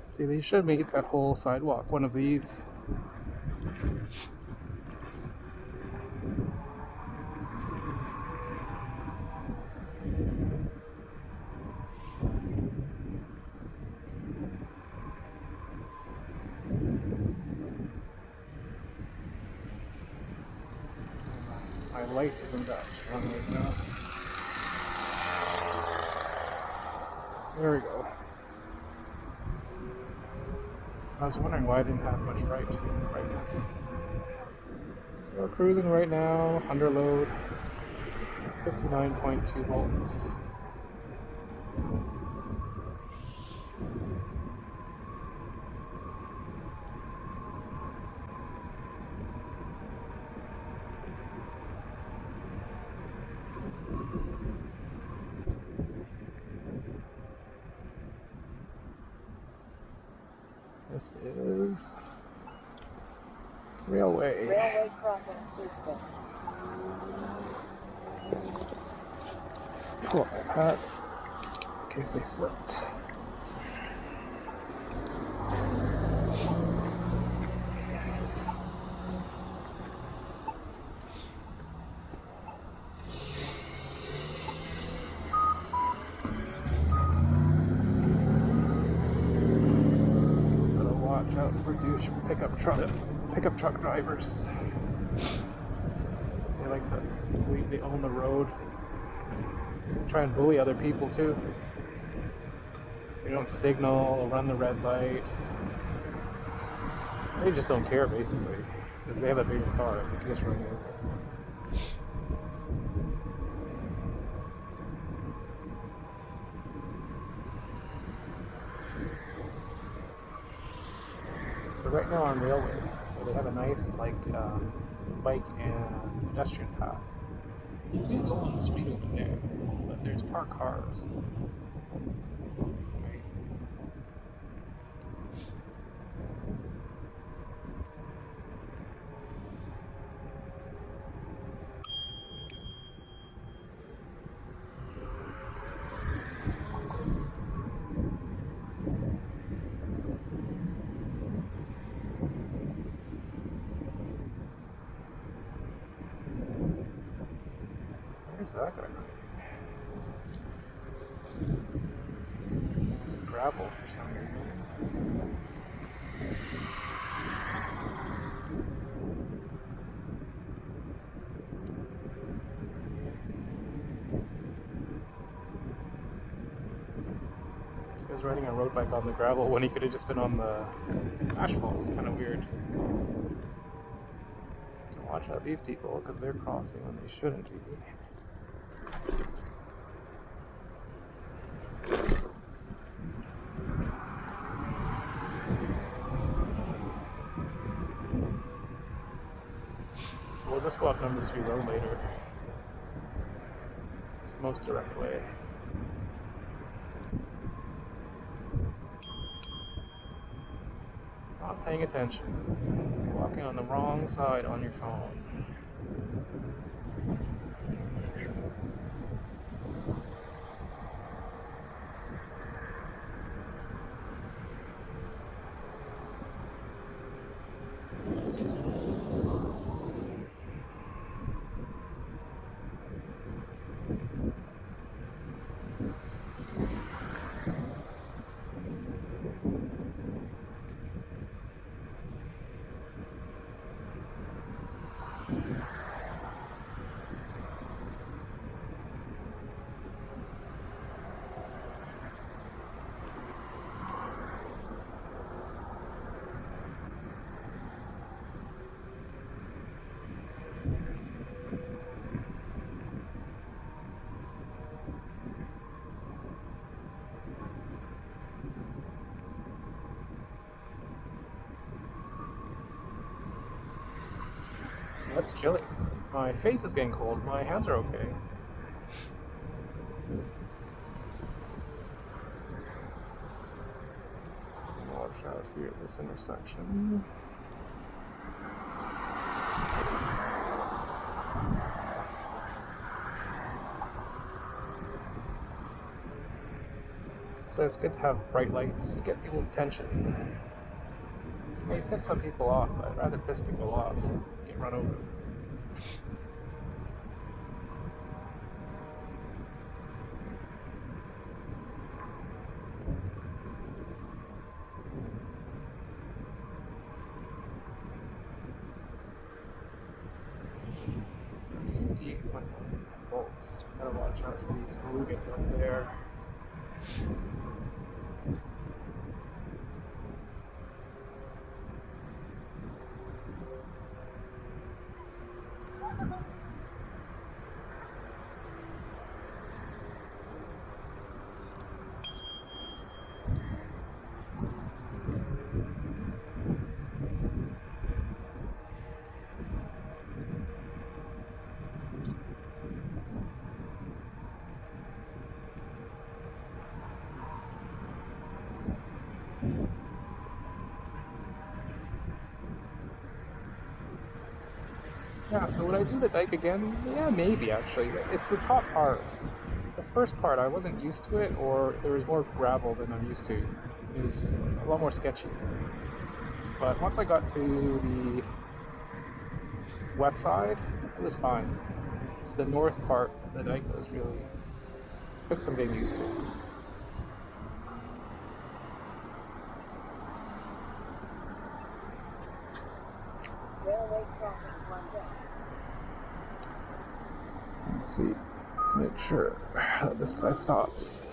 See, they should make that whole sidewalk one of these. My light isn't that strong right now. There we go. I was wondering why I didn't have much brightness. So we're cruising right now, under load, 59.2 volts. This is Railway. Railway crossing Steveston. Pull up my hats in case they slipped. Watch out for douche pickup truck drivers. They like to they own the road. Try and bully other people too. They don't signal or run the red light. They just don't care, basically, because they have a bigger car. They can just run over. So right now on Railway, where they have a nice bike and pedestrian path. You can go on the street over there, but there's parked cars. Right. Where's that guy? Gravel for some reason. He was riding a road bike on the gravel when he could have just been on the asphalt. It's kind of weird. So watch out these people, because they're crossing when they shouldn't be. So we'll just go up number 3 road later. It's the most direct way. Not paying attention. Walking on the wrong side on your phone. That's chilly. My face is getting cold. My hands are okay. Watch out here at this intersection. So it's good to have bright lights, get people's attention. It may piss some people off, but I'd rather piss people off, get run over. Volts. Gotta watch out for these hooligans up there. Yeah, so would I do the dike again? Yeah, maybe actually. It's the top part. The first part, I wasn't used to it, or there was more gravel than I'm used to. It was a lot more sketchy. But once I got to the west side, it was fine. It's the north part of the dike that was really took some getting used to. Railway crossing London. Let's see. Let's make sure that this guy stops.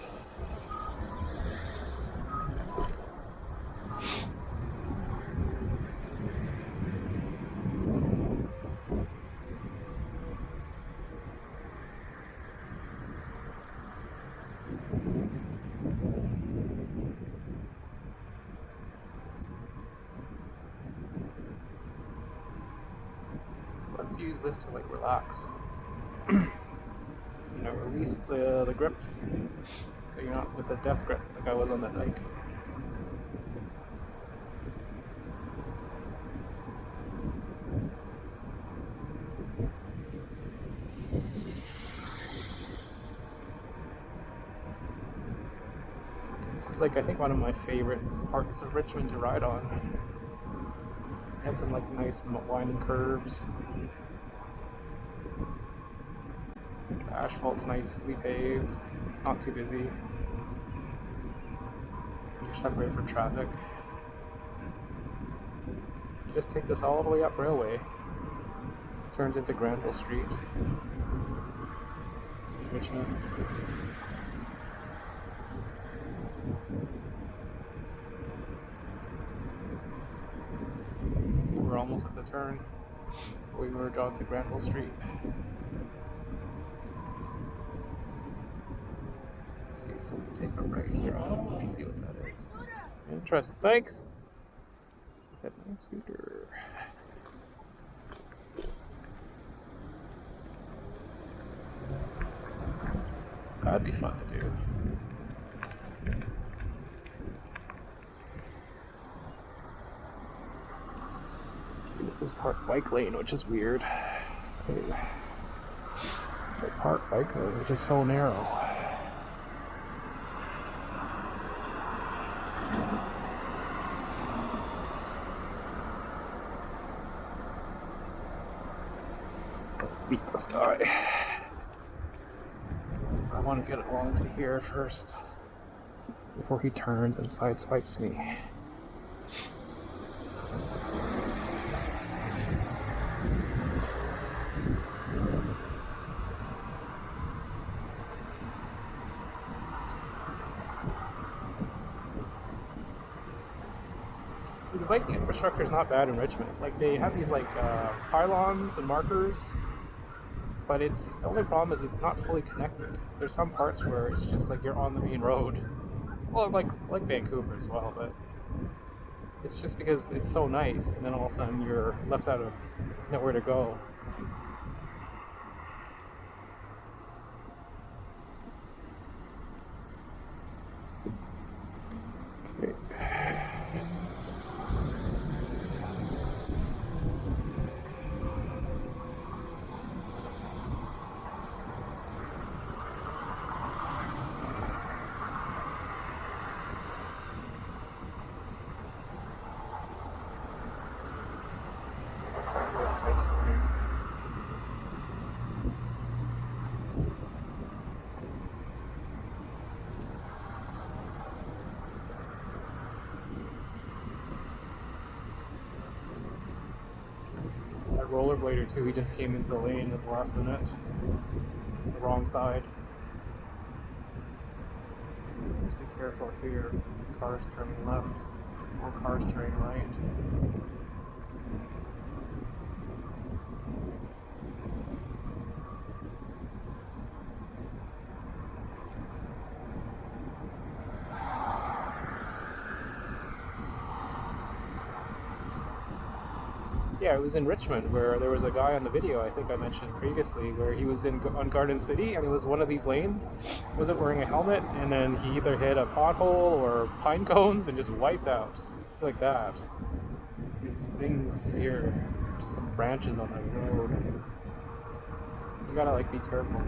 So let's use this to like relax. You know, release the grip so you're not with a death grip like I was on the dike. This is like I think one of my favorite parts of Richmond to ride on. It has some like nice winding curves. The asphalt's nicely paved. It's not too busy. You're separated from traffic. You just take this all the way up Railway. Turns into Granville Street. Richmond. See, we're almost at the turn. We merge onto Granville Street. So we take a right here on. Let's see what that is. Interesting. Thanks. He said my scooter. That'd be fun to do. See, this is park bike lane, which is weird. It's a park bike lane, which is so narrow. Let's beat this guy. So I want to get along to here first before he turns and sideswipes me. The bike infrastructure is not bad in Richmond. Like they have these like pylons and markers, but it's the only problem is it's not fully connected. There's some parts where it's just like you're on the main road. Well, like Vancouver as well, but It's just because it's so nice, and then all of a sudden you're left out of nowhere to go. That rollerblader too, he just came into the lane at the last minute. The wrong side. Just be careful here. Cars turning left, more cars turning right. Yeah, it was in Richmond where there was a guy on the video I think I mentioned previously where he was on Garden City and it was one of these lanes, wasn't wearing a helmet, and then he either hit a pothole or pine cones and just wiped out. It's like that. These things here, just some branches on the road. You gotta like be careful.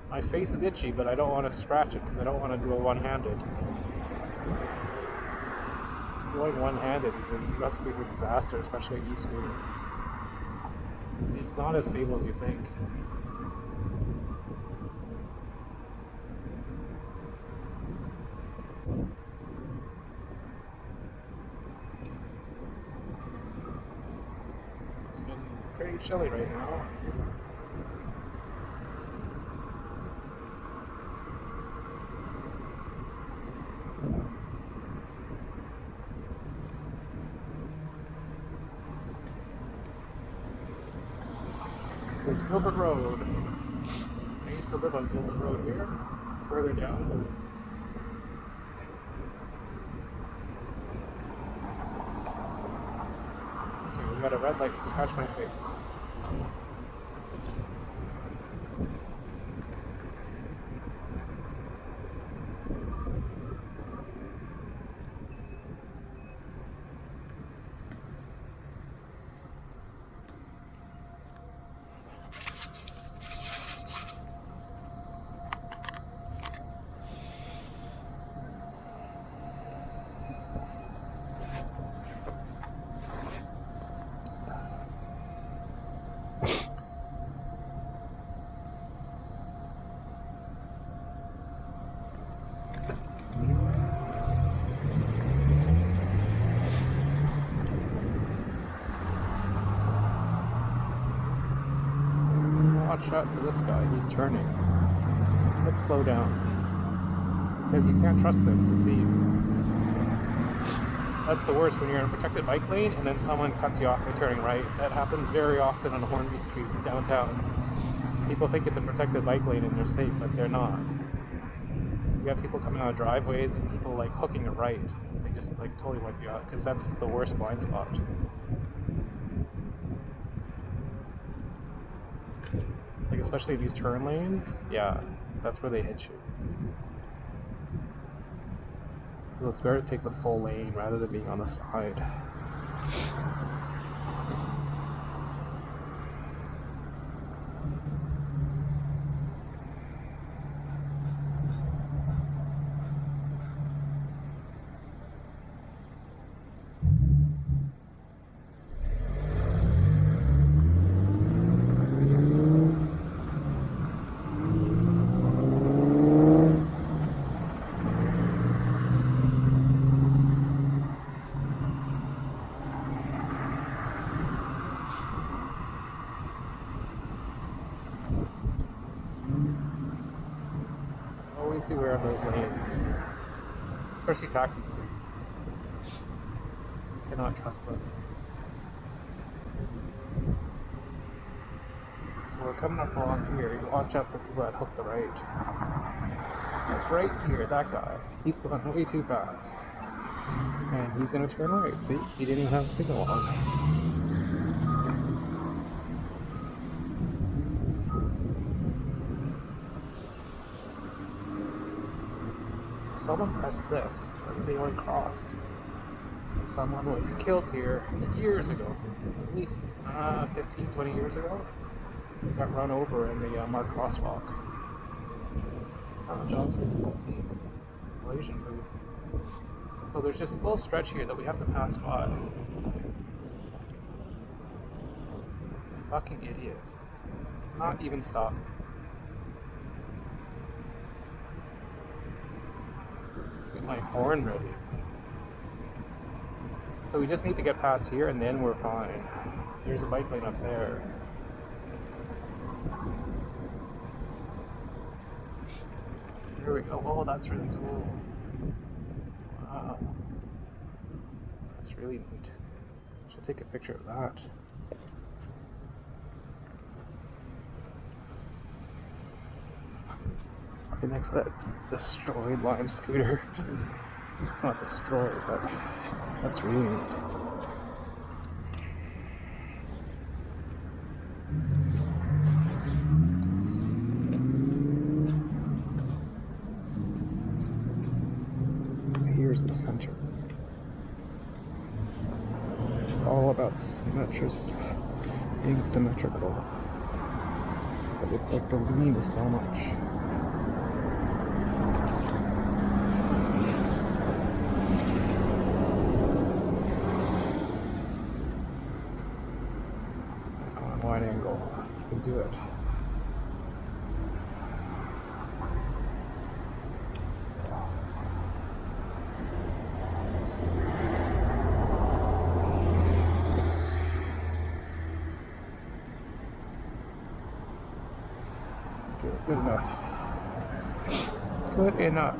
My face is itchy, but I don't want to scratch it because I don't want to do a one-handed. Going one-handed is a recipe for disaster, especially an e-scooter. It's not as stable as you think. It's getting pretty chilly right now. This is Gilbert Road. I used to live on Gilbert Road here, further down. Okay, we got a red light. Scratch my face. Watch out for this guy, he's turning. Let's slow down. Because you can't trust him to see you. That's the worst when you're in a protected bike lane and then someone cuts you off by turning right. That happens very often on Hornby Street downtown. People think it's a protected bike lane and they're safe, but they're not. You have people coming out of driveways and people like hooking a right. They just like totally wipe you out because that's the worst blind spot. Like especially these turn lanes, yeah, that's where they hit you. So it's better to take the full lane rather than being on the side. Always beware of those lanes, especially taxis too. You cannot trust them. So we're coming up along here. You watch out for people that hook the right. Like right here, that guy. He's going way too fast. And he's gonna turn right. See? He didn't even have a signal on. Someone pressed this, but they weren't crossed. Someone was killed here years ago, at least 15, 20 years ago. They got run over in the marked crosswalk. John 316, Malaysian food. So there's just a little stretch here that we have to pass by. Fucking idiot. Not even stop. Get my horn ready. So we just need to get past here and then we're fine. There's a bike lane up there. Here we go. Oh, that's really cool. Wow. That's really neat. Should take a picture of that. Right next to that destroyed lime scooter. It's not destroyed, but that's really neat. Here's the center. It's all about being symmetrical. But it's like the lean is so much. On wide angle, you can do it. Good enough. Good enough.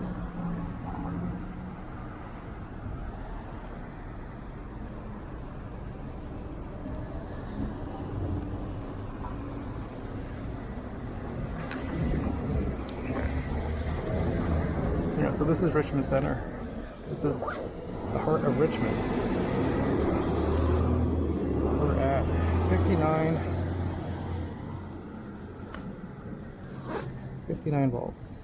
Yeah, so this is Richmond Center. This is the heart of Richmond. We're at 59 volts.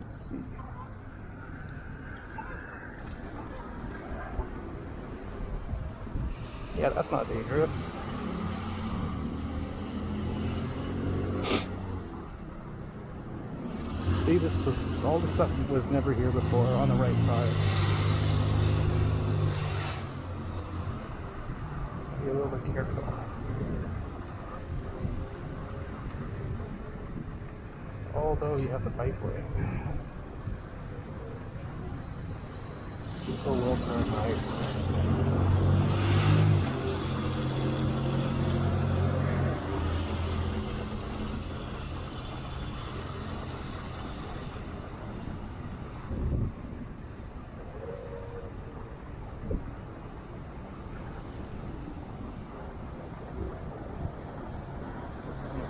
Let's see. Yeah, that's not dangerous. See, all this stuff was never here before on the right side. Be a little bit careful. So although you have the bike lane, people will turn right.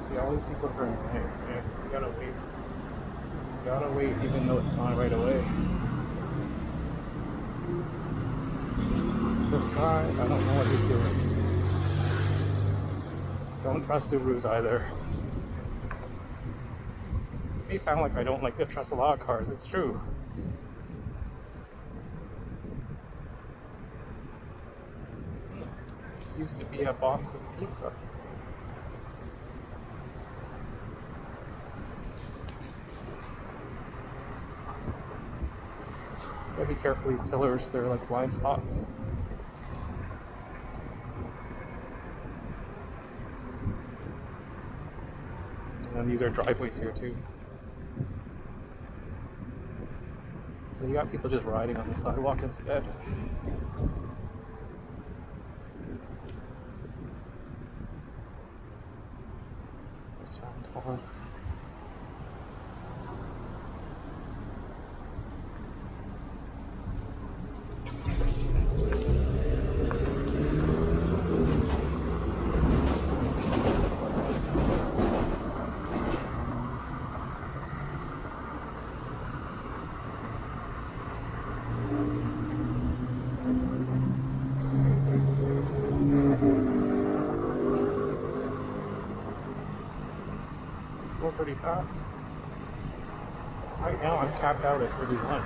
See, all these people turn right. Yeah, you gotta wait. You gotta wait even though it's not right away. This guy, I don't know what he's doing. Don't trust Subarus either. It may sound like I don't trust a lot of cars, it's true. This used to be a Boston Pizza. Gotta be careful, these pillars, they're like blind spots. And these are driveways here too. So you got people just riding on the sidewalk instead. Just found one. It's going pretty fast. Right now I'm capped out at 31.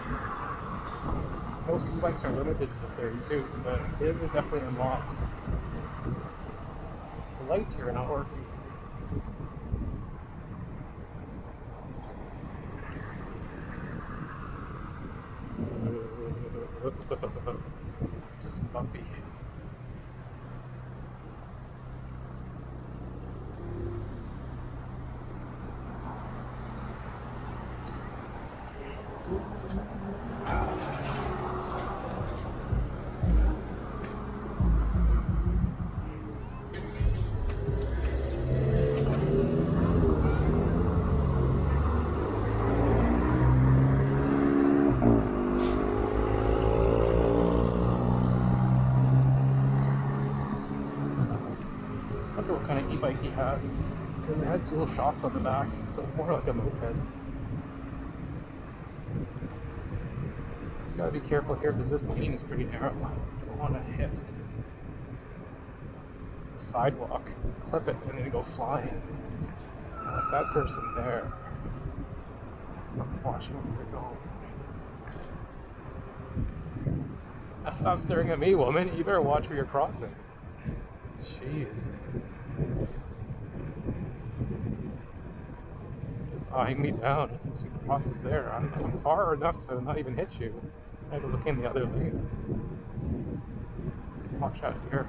Most e-bikes are limited to 32, but his is definitely unlocked. The lights here are not working. It's just bumpy. I wonder what kind of e-bike he has, because it has dual shocks on the back, so it's more like a moped. Just gotta be careful here because this lane is pretty narrow. I don't want to hit the sidewalk, clip it, and then go flying. Like that person there is not watching where they're going. Now stop staring at me, woman. You better watch where you're crossing. Jeez. Just eyeing me down. As you crosses there. I'm far enough to not even hit you. I have to look in the other lane. Watch out here.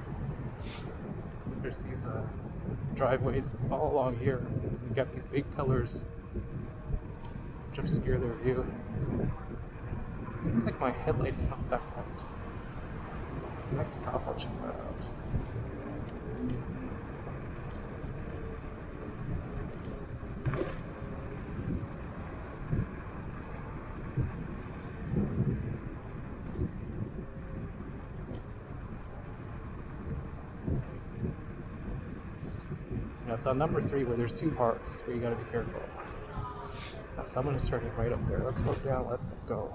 There's these driveways all along here. You got these big pillars which obscure their view. Seems like my headlight is not that bright. Next stop, I'll check that out. Now it's on number 3 where there's 2 parks where you gotta be careful. Now someone is turning right up there. Let's slow down, let them go.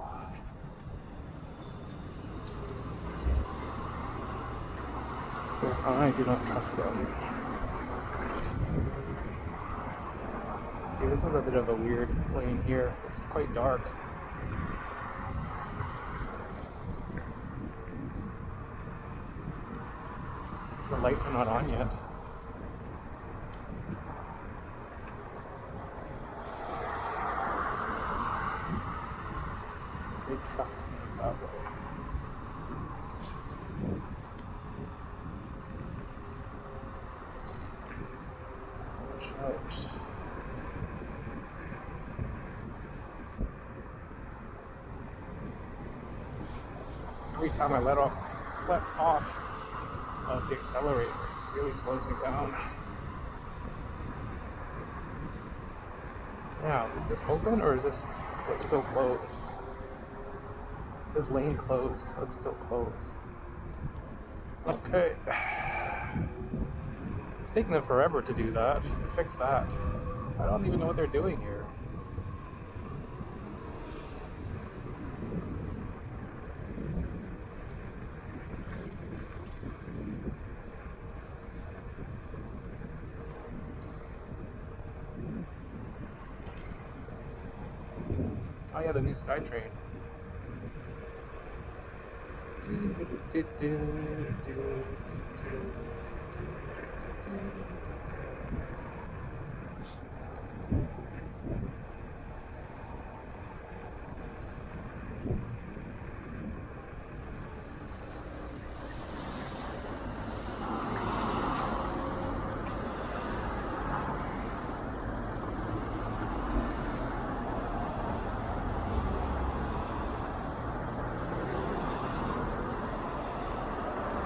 Because I do not trust them. See, this is a bit of a weird lane here. It's quite dark. The lights are not on yet. It's a big truck that way. Right. Every time I let off of the accelerator, it really slows me down. Now, is this open or is this still closed? It says lane closed, so it's still closed. Okay. It's taking them forever to do that, to fix that. I don't even know what they're doing here. Oh yeah, the new SkyTrain.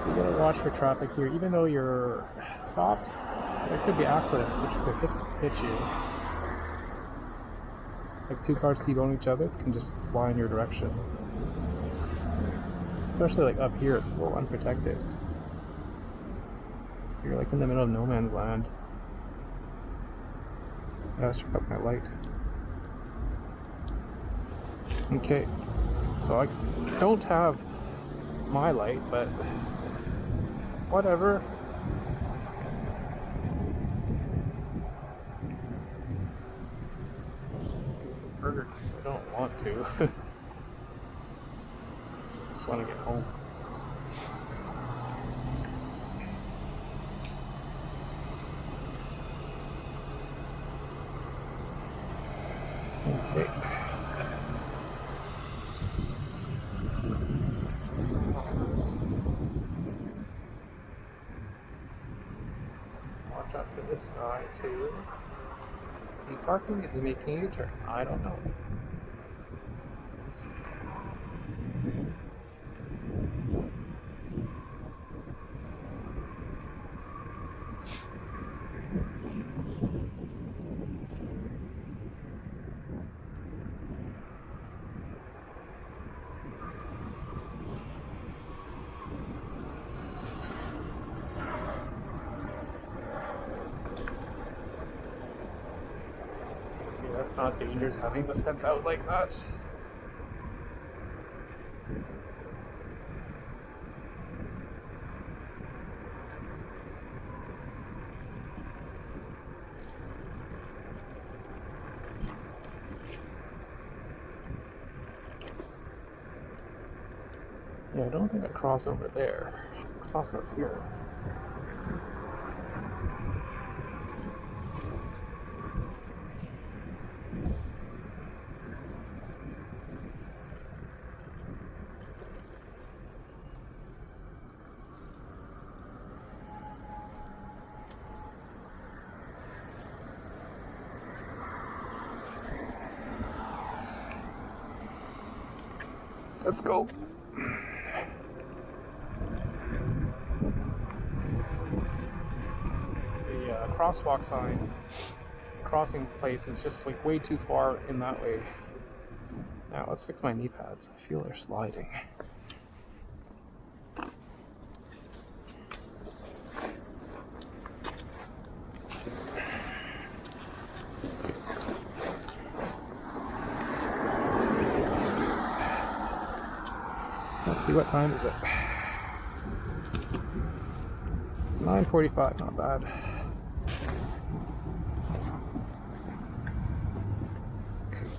So you gotta watch for traffic here. Even though you're stopped, there could be accidents which could hit you. Like two cars T-bone each other can just fly in your direction. Especially like up here, it's a little unprotected. You're like in the middle of no man's land. I gotta check out my light. Okay, so I don't have my light, but whatever. Burger King, I don't want to. Just want to get home. Okay. Watch out for this guy too. Is he parking? Is he making a U-turn? I don't know. Let's see. That's not dangerous having the fence out like that. Yeah, I don't think I cross over there. I cross up here. Let's go. The crosswalk sign, crossing place is just like way too far in that way. Now let's fix my knee pads. I feel they're sliding. Let's see, what time is it? It's 9:45, not bad.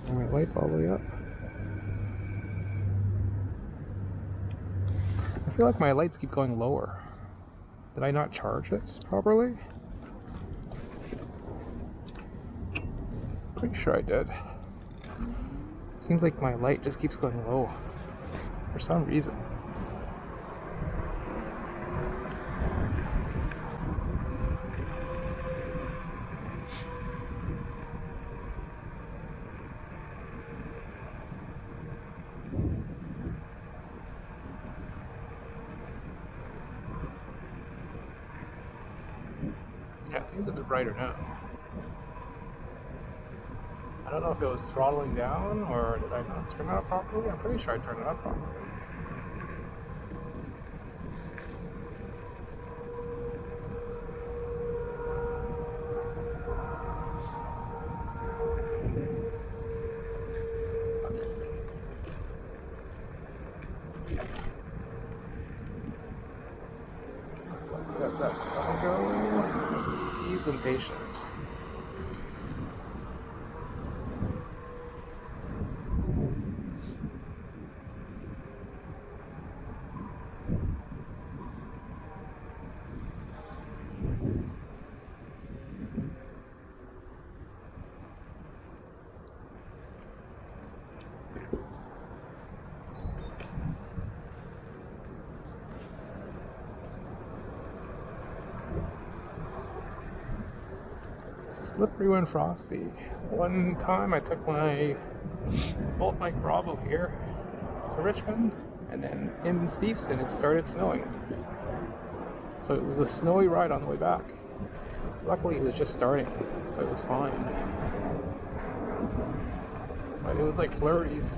And my light's all the way up. I feel like my lights keep going lower. Did I not charge it properly? Pretty sure I did. It seems like my light just keeps going low for some reason. Yeah, it seems a bit brighter now. I don't know if it was throttling down or did I not turn it up properly? I'm pretty sure I turned it up properly. Let that go. He's impatient. Slippery when frosty. One time I took my Bolt Mike Bravo here to Richmond, and then in Steveston it started snowing. So it was a snowy ride on the way back. Luckily it was just starting, so it was fine. But it was like flurries.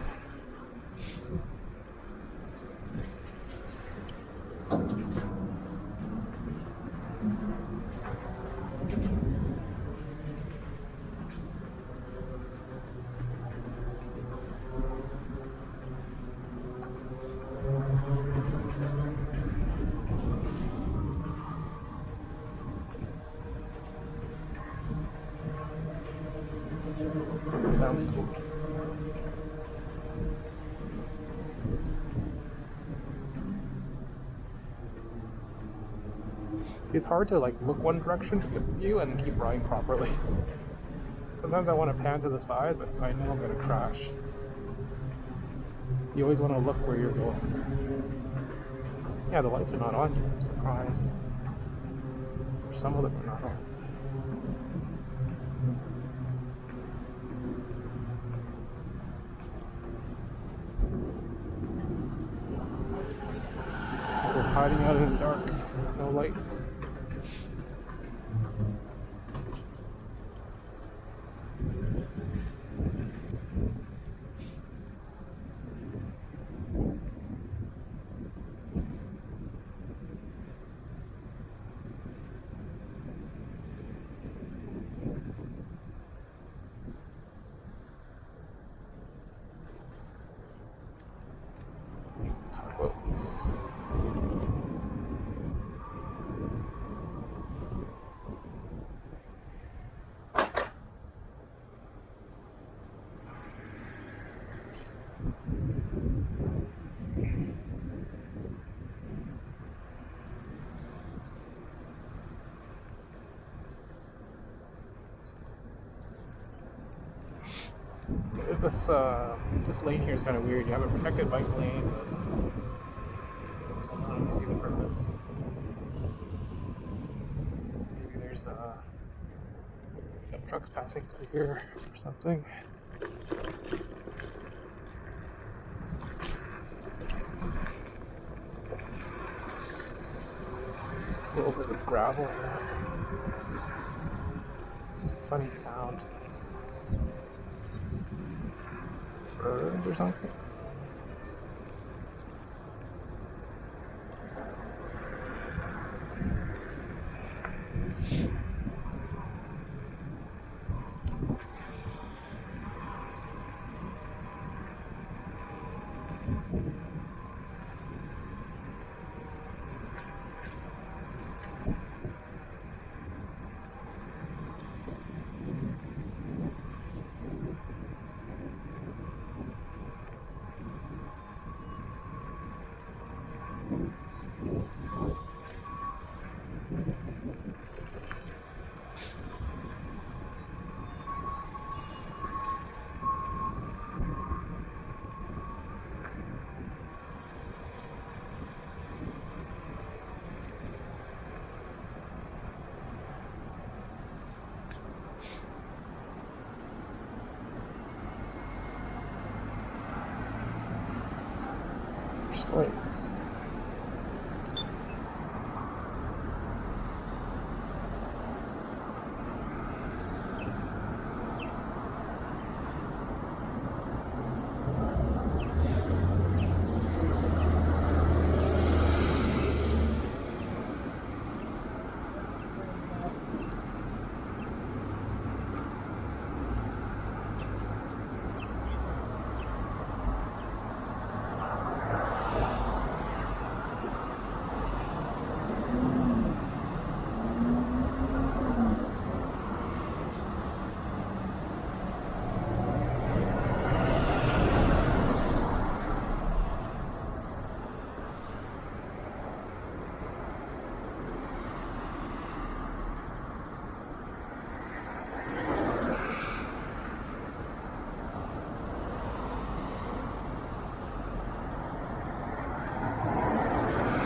Sounds cool. See, it's hard to like look one direction to get the view and keep riding properly. Sometimes I want to pan to the side, but I know I'm going to crash. You always want to look where you're going. Yeah, the lights are not on yet. I'm surprised. Some of them are not on. We're hiding out in the dark. No lights. Boats. This lane here is kind of weird. You have a protected bike lane, but let me see the purpose. Maybe there's pickup trucks passing through here or something. A little bit of gravel. It's a funny sound. Birds or something. Place.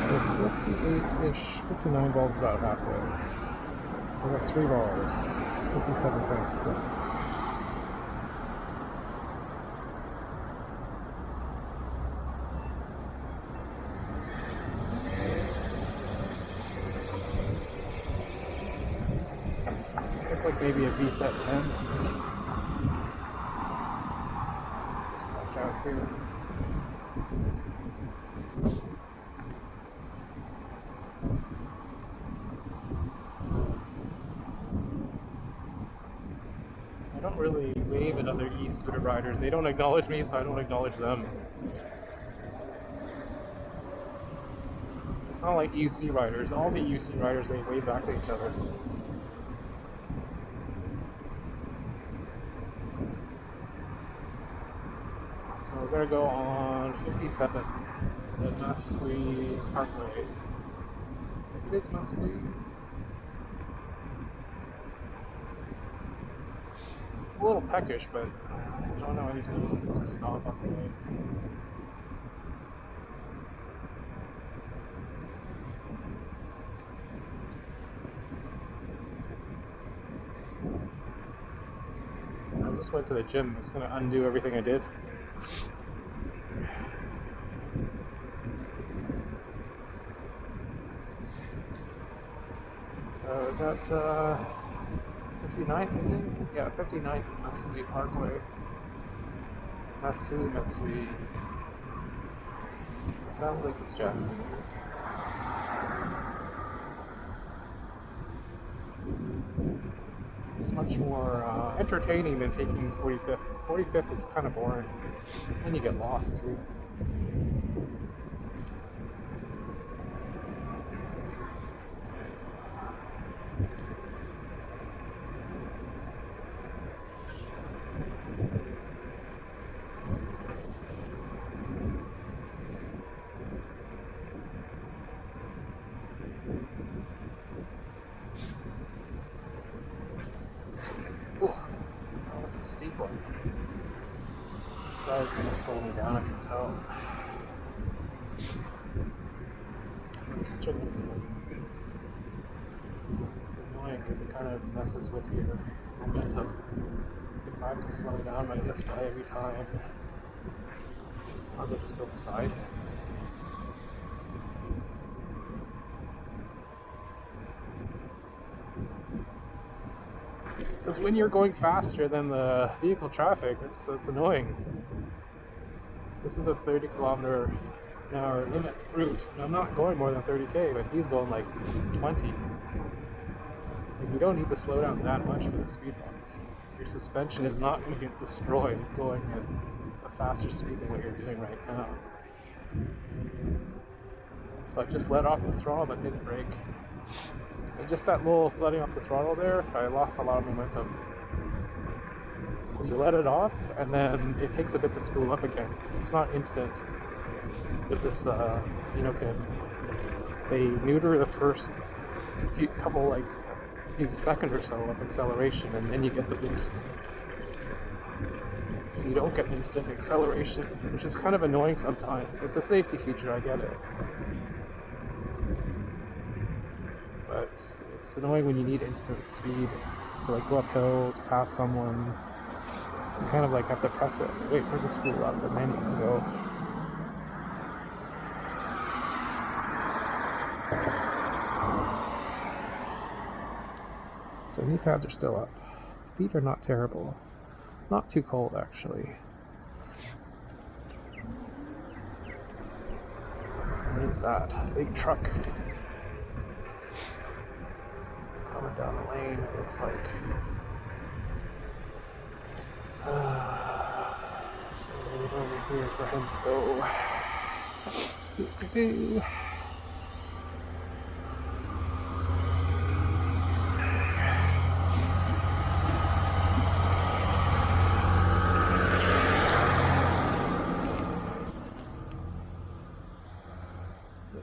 So 58-ish, 59 balls about halfway. So that's 3 bars, 57.6. maybe a VSET 10. Let's watch out here. I don't really wave at other e-scooter riders. They don't acknowledge me, so I don't acknowledge them. It's not like UC riders. All the UC riders, they wave back to each other. So we're gonna go on 57th, the Musqueam Parkway. I think it is Musqueam. A little peckish, but I don't know any places to stop on the way. I just went to the gym. I was going to undo everything I did. So that's 59th, maybe? Yeah, 59th Matsui Parkway. Matsui. It sounds like it's Japanese. It's much more entertaining than taking 45th. 45th is kind of boring, and you get lost too. Ooh, that was a steep one. This guy's gonna slow me down, I can tell. I'm catching up to him. It's annoying because it kind of messes with your momentum. If I have to slow down by this guy every time, might as well just go beside him. Because when you're going faster than the vehicle traffic, it's annoying. This is a 30km/h limit route, and I'm not going more than 30k, but he's going like 20. Like, you don't need to slow down that much for the speed bumps. Your suspension is not going to get destroyed going at a faster speed than what you're doing right now. So I just let off the throttle but didn't brake. And just that little letting off the throttle there, I lost a lot of momentum. Because you let it off, and then it takes a bit to spool up again. It's not instant. With this Inokim, they neuter the first few second or so of acceleration, and then you get the boost. So you don't get instant acceleration, which is kind of annoying sometimes. It's a safety feature, I get it. But it's annoying when you need instant speed to like go up hills, pass someone. You kind of like have to press it, wait for the spool up, and then you can go. So knee pads are still up. Feet are not terrible. Not too cold, actually. What is that? Big truck. Coming down the lane, it looks like. So we're over here for him to go. Do-do-do.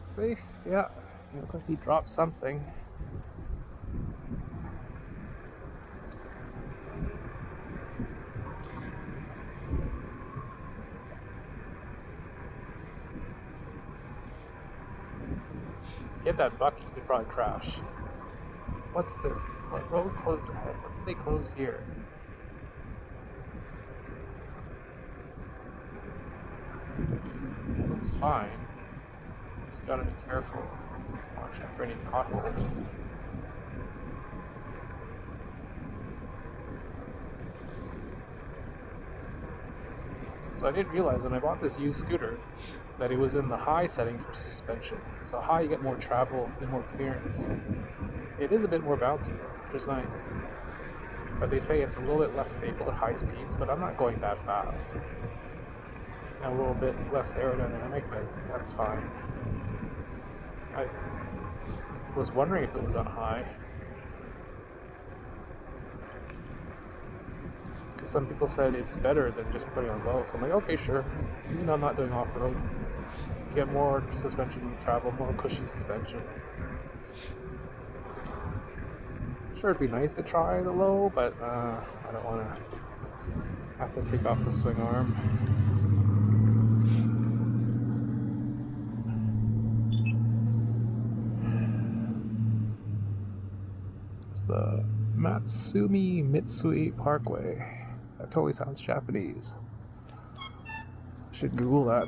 Safe? Yeah. Looks like he dropped something. Hit that bucket, you could probably crash. What's this? It's like road closed ahead. What did they close here? It looks fine. Just gotta be careful. Watch out for any potholes. So I didn't realize when I bought this used scooter that it was in the high setting for suspension. So high, you get more travel and more clearance. It is a bit more bouncy, which is nice. But they say it's a little bit less stable at high speeds, but I'm not going that fast. And a little bit less aerodynamic, but that's fine. I was wondering if it was on high. Because some people said it's better than just putting on low. So I'm like, okay, sure. Even though I'm not doing off-road, you get more suspension travel, more cushy suspension. Sure, it'd be nice to try the low, but I don't want to have to take off the swing arm. It's the Matsumi Mitsui Parkway. That totally sounds Japanese. Should Google that.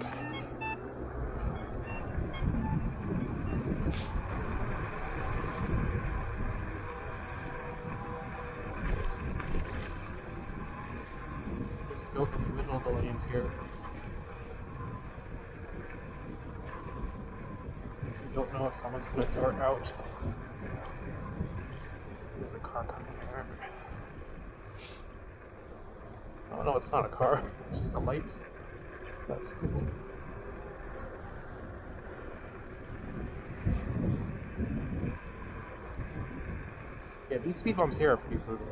Just go from the middle of the lanes here. Because you don't know if someone's going to dart out. There's a car coming there. Oh no, it's not a car. It's just the lights. That's cool. Yeah, these speed bumps here are pretty brutal.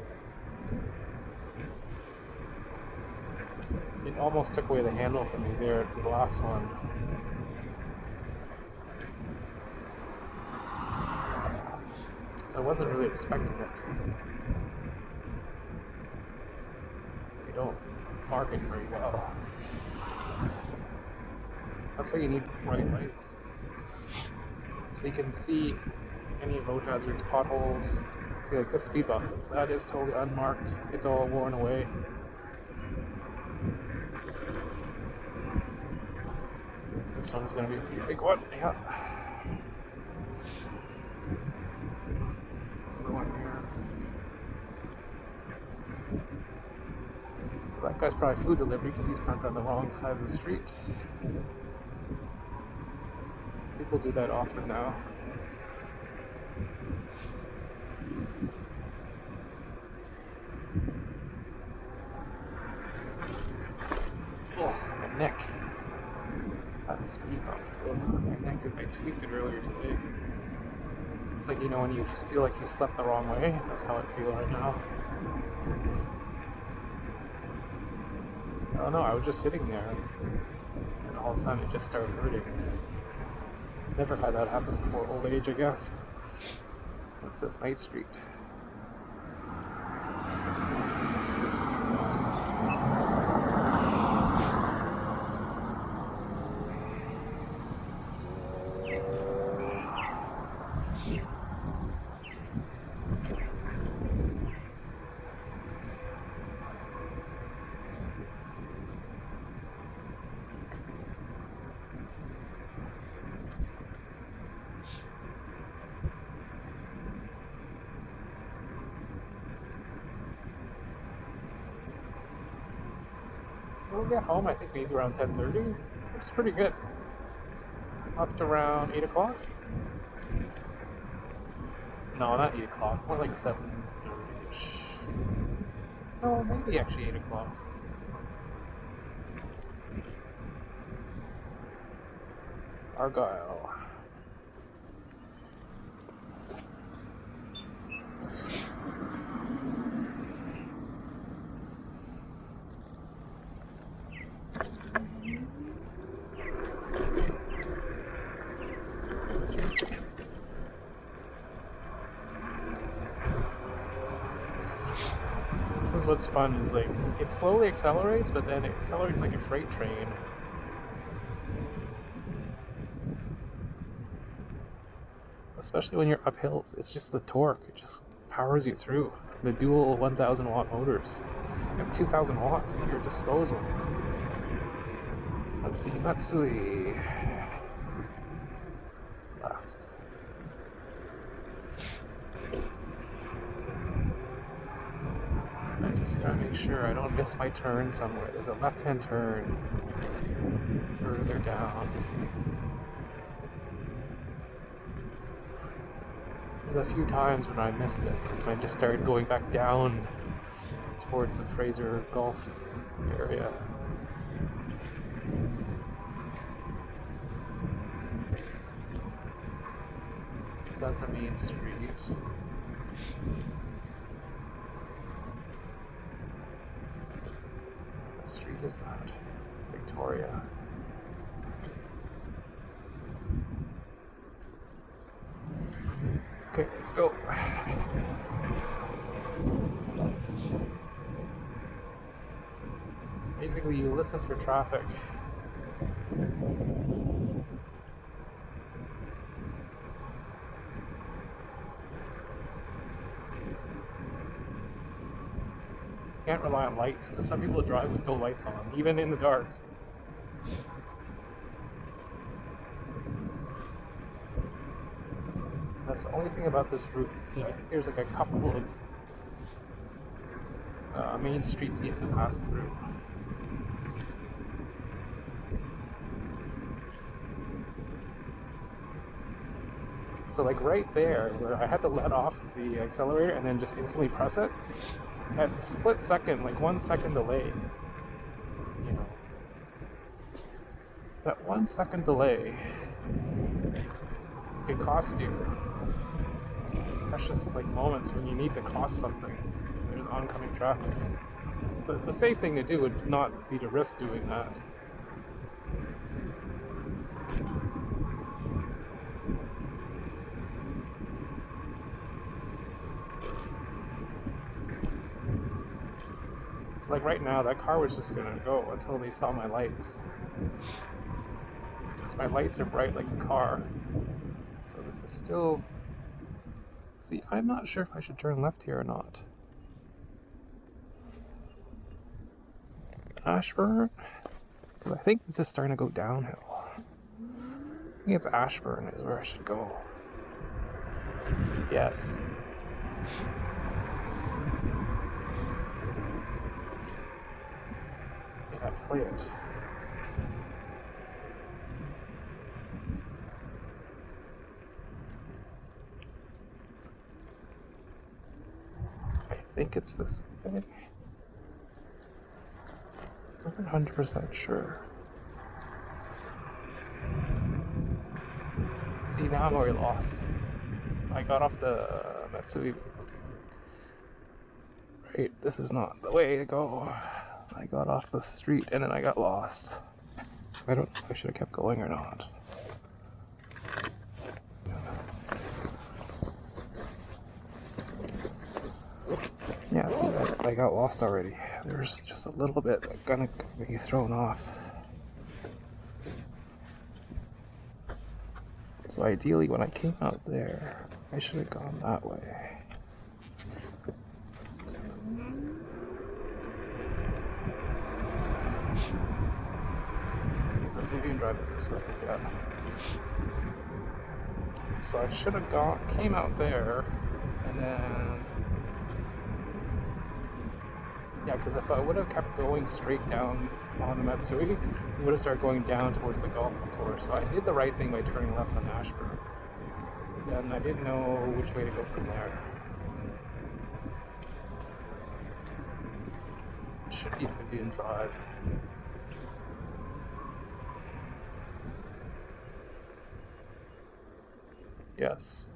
It almost took away the handle from me there at the last one. So I wasn't really expecting it. They don't mark it very well. That's why you need bright lights. So you can see any road hazards, potholes. See, like this speed bump, that is totally unmarked. It's all worn away. This one's gonna be a big one. Yeah. Another one here. So that guy's probably food delivery because he's parked on the wrong side of the street. People do that often now. Oh, my neck. That speed bump. Oh, my neck. I tweaked it earlier today. It's like, you know, when you feel like you slept the wrong way. That's how I feel right now. I don't know. I was just sitting there, and all of a sudden it just started hurting. Never had that happen before. Old age, I guess. What's this? Night Street. We'll get home, I think maybe around 10:30, which is pretty good. Up to around 8 o'clock? No, not 8 o'clock, more like 7:30-ish. No, maybe actually 8 o'clock. Argyle. This is what's fun, is like, it slowly accelerates, but then it accelerates like a freight train. Especially when you're up hills, it's just the torque, it just powers you through. The dual 1000 watt motors. You have 2000 watts at your disposal. Let's see, Matsui. Left. Nice. Just gotta make sure I don't miss my turn somewhere. There's a left-hand turn further down. There's a few times when I missed it. I just started going back down towards the Fraser Gulf area. So that's a main street. What street is that? Victoria. Okay, let's go. Basically, you listen for traffic. Can't rely on lights because some people drive with no lights on, even in the dark. That's the only thing about this route is that I think there's like a couple of main streets you have to pass through. So like right there, where I had to let off the accelerator and then just instantly press it, at the split second, like 1 second delay, you know, that 1 second delay could cost you precious like moments when you need to cross something. There's oncoming traffic. The safe thing to do would not be to risk doing that. So like right now, that car was just gonna go until they saw my lights. Because my lights are bright like a car. So this is still... See, I'm not sure if I should turn left here or not. Ashburn? Because I think this is starting to go downhill. I think it's Ashburn is where I should go. Yes. Yeah, play it. I think it's this way. I'm not 100% sure. See, now I'm already lost. I got off the Matsui. Right, this is not the way to go. I got off the street and then I got lost. I don't know if I should have kept going or not. Yeah, see, I got lost already. There's just a little bit that gonna get me thrown off. So ideally, when I came out there, I should have gone that way. So Vivian Drive is this way, yeah. So I should have came out there, and then... Yeah, because if I would have kept going straight down on the Matsui, it would have started going down towards the golf course. So I did the right thing by turning left on Ashburn. And I didn't know which way to go from there. It should be Vivian Drive. Yes.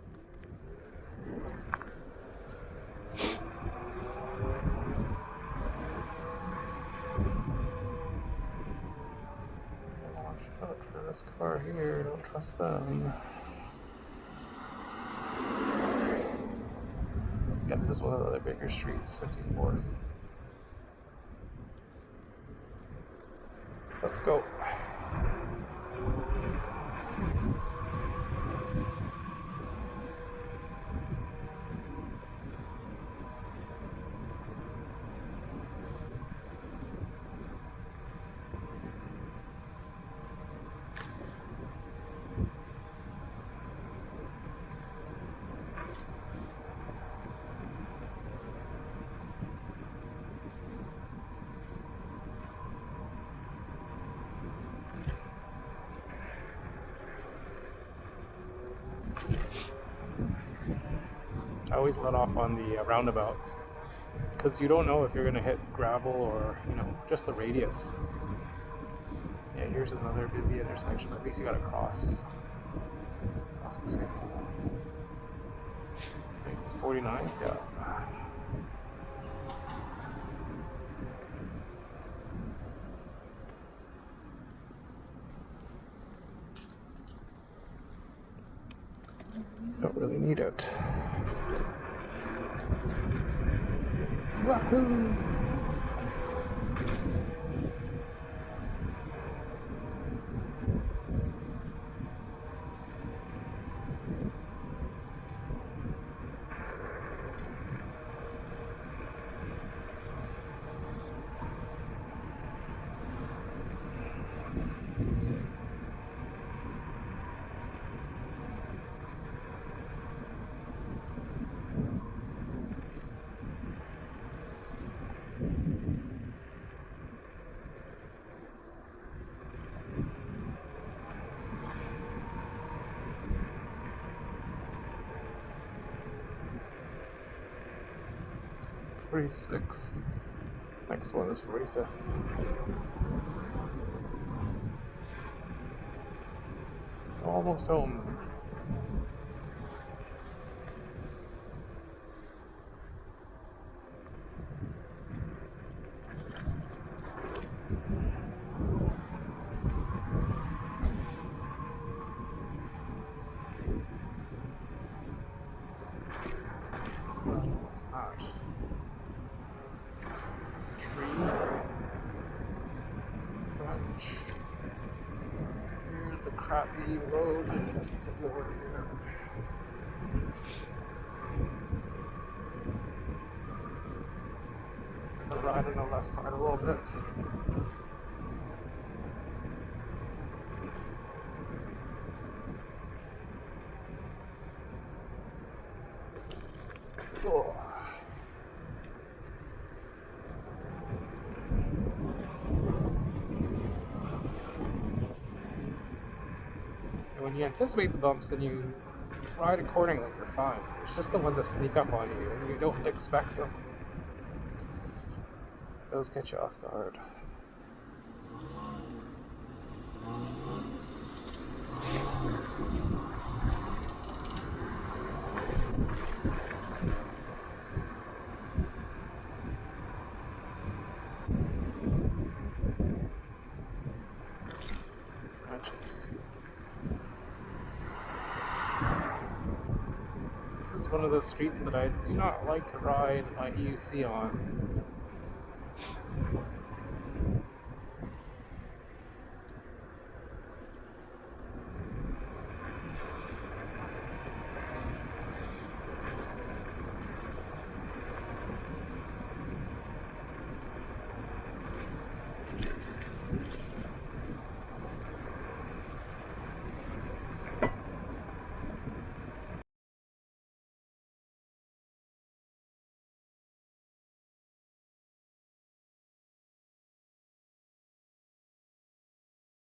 Watch out for this car here, don't trust them. Yeah, this is one of the other bigger streets, 54th. Let's go. always let off on the roundabouts because you don't know if you're going to hit gravel or, just the radius. Yeah, here's another busy intersection. At least you got to cross the signal. I think it's 49. Yeah. Don't really need it. Wahoo! .46. Next one is 45th. Almost home. What's that? Tree branch. Here's the crappy road to north here. So I'm gonna ride on the left side a little bit. Oh. When you anticipate the bumps and you ride accordingly, you're fine. It's just the ones that sneak up on you and you don't expect them. Those catch you off guard. Branches. This is one of those streets that I do not like to ride my EUC on.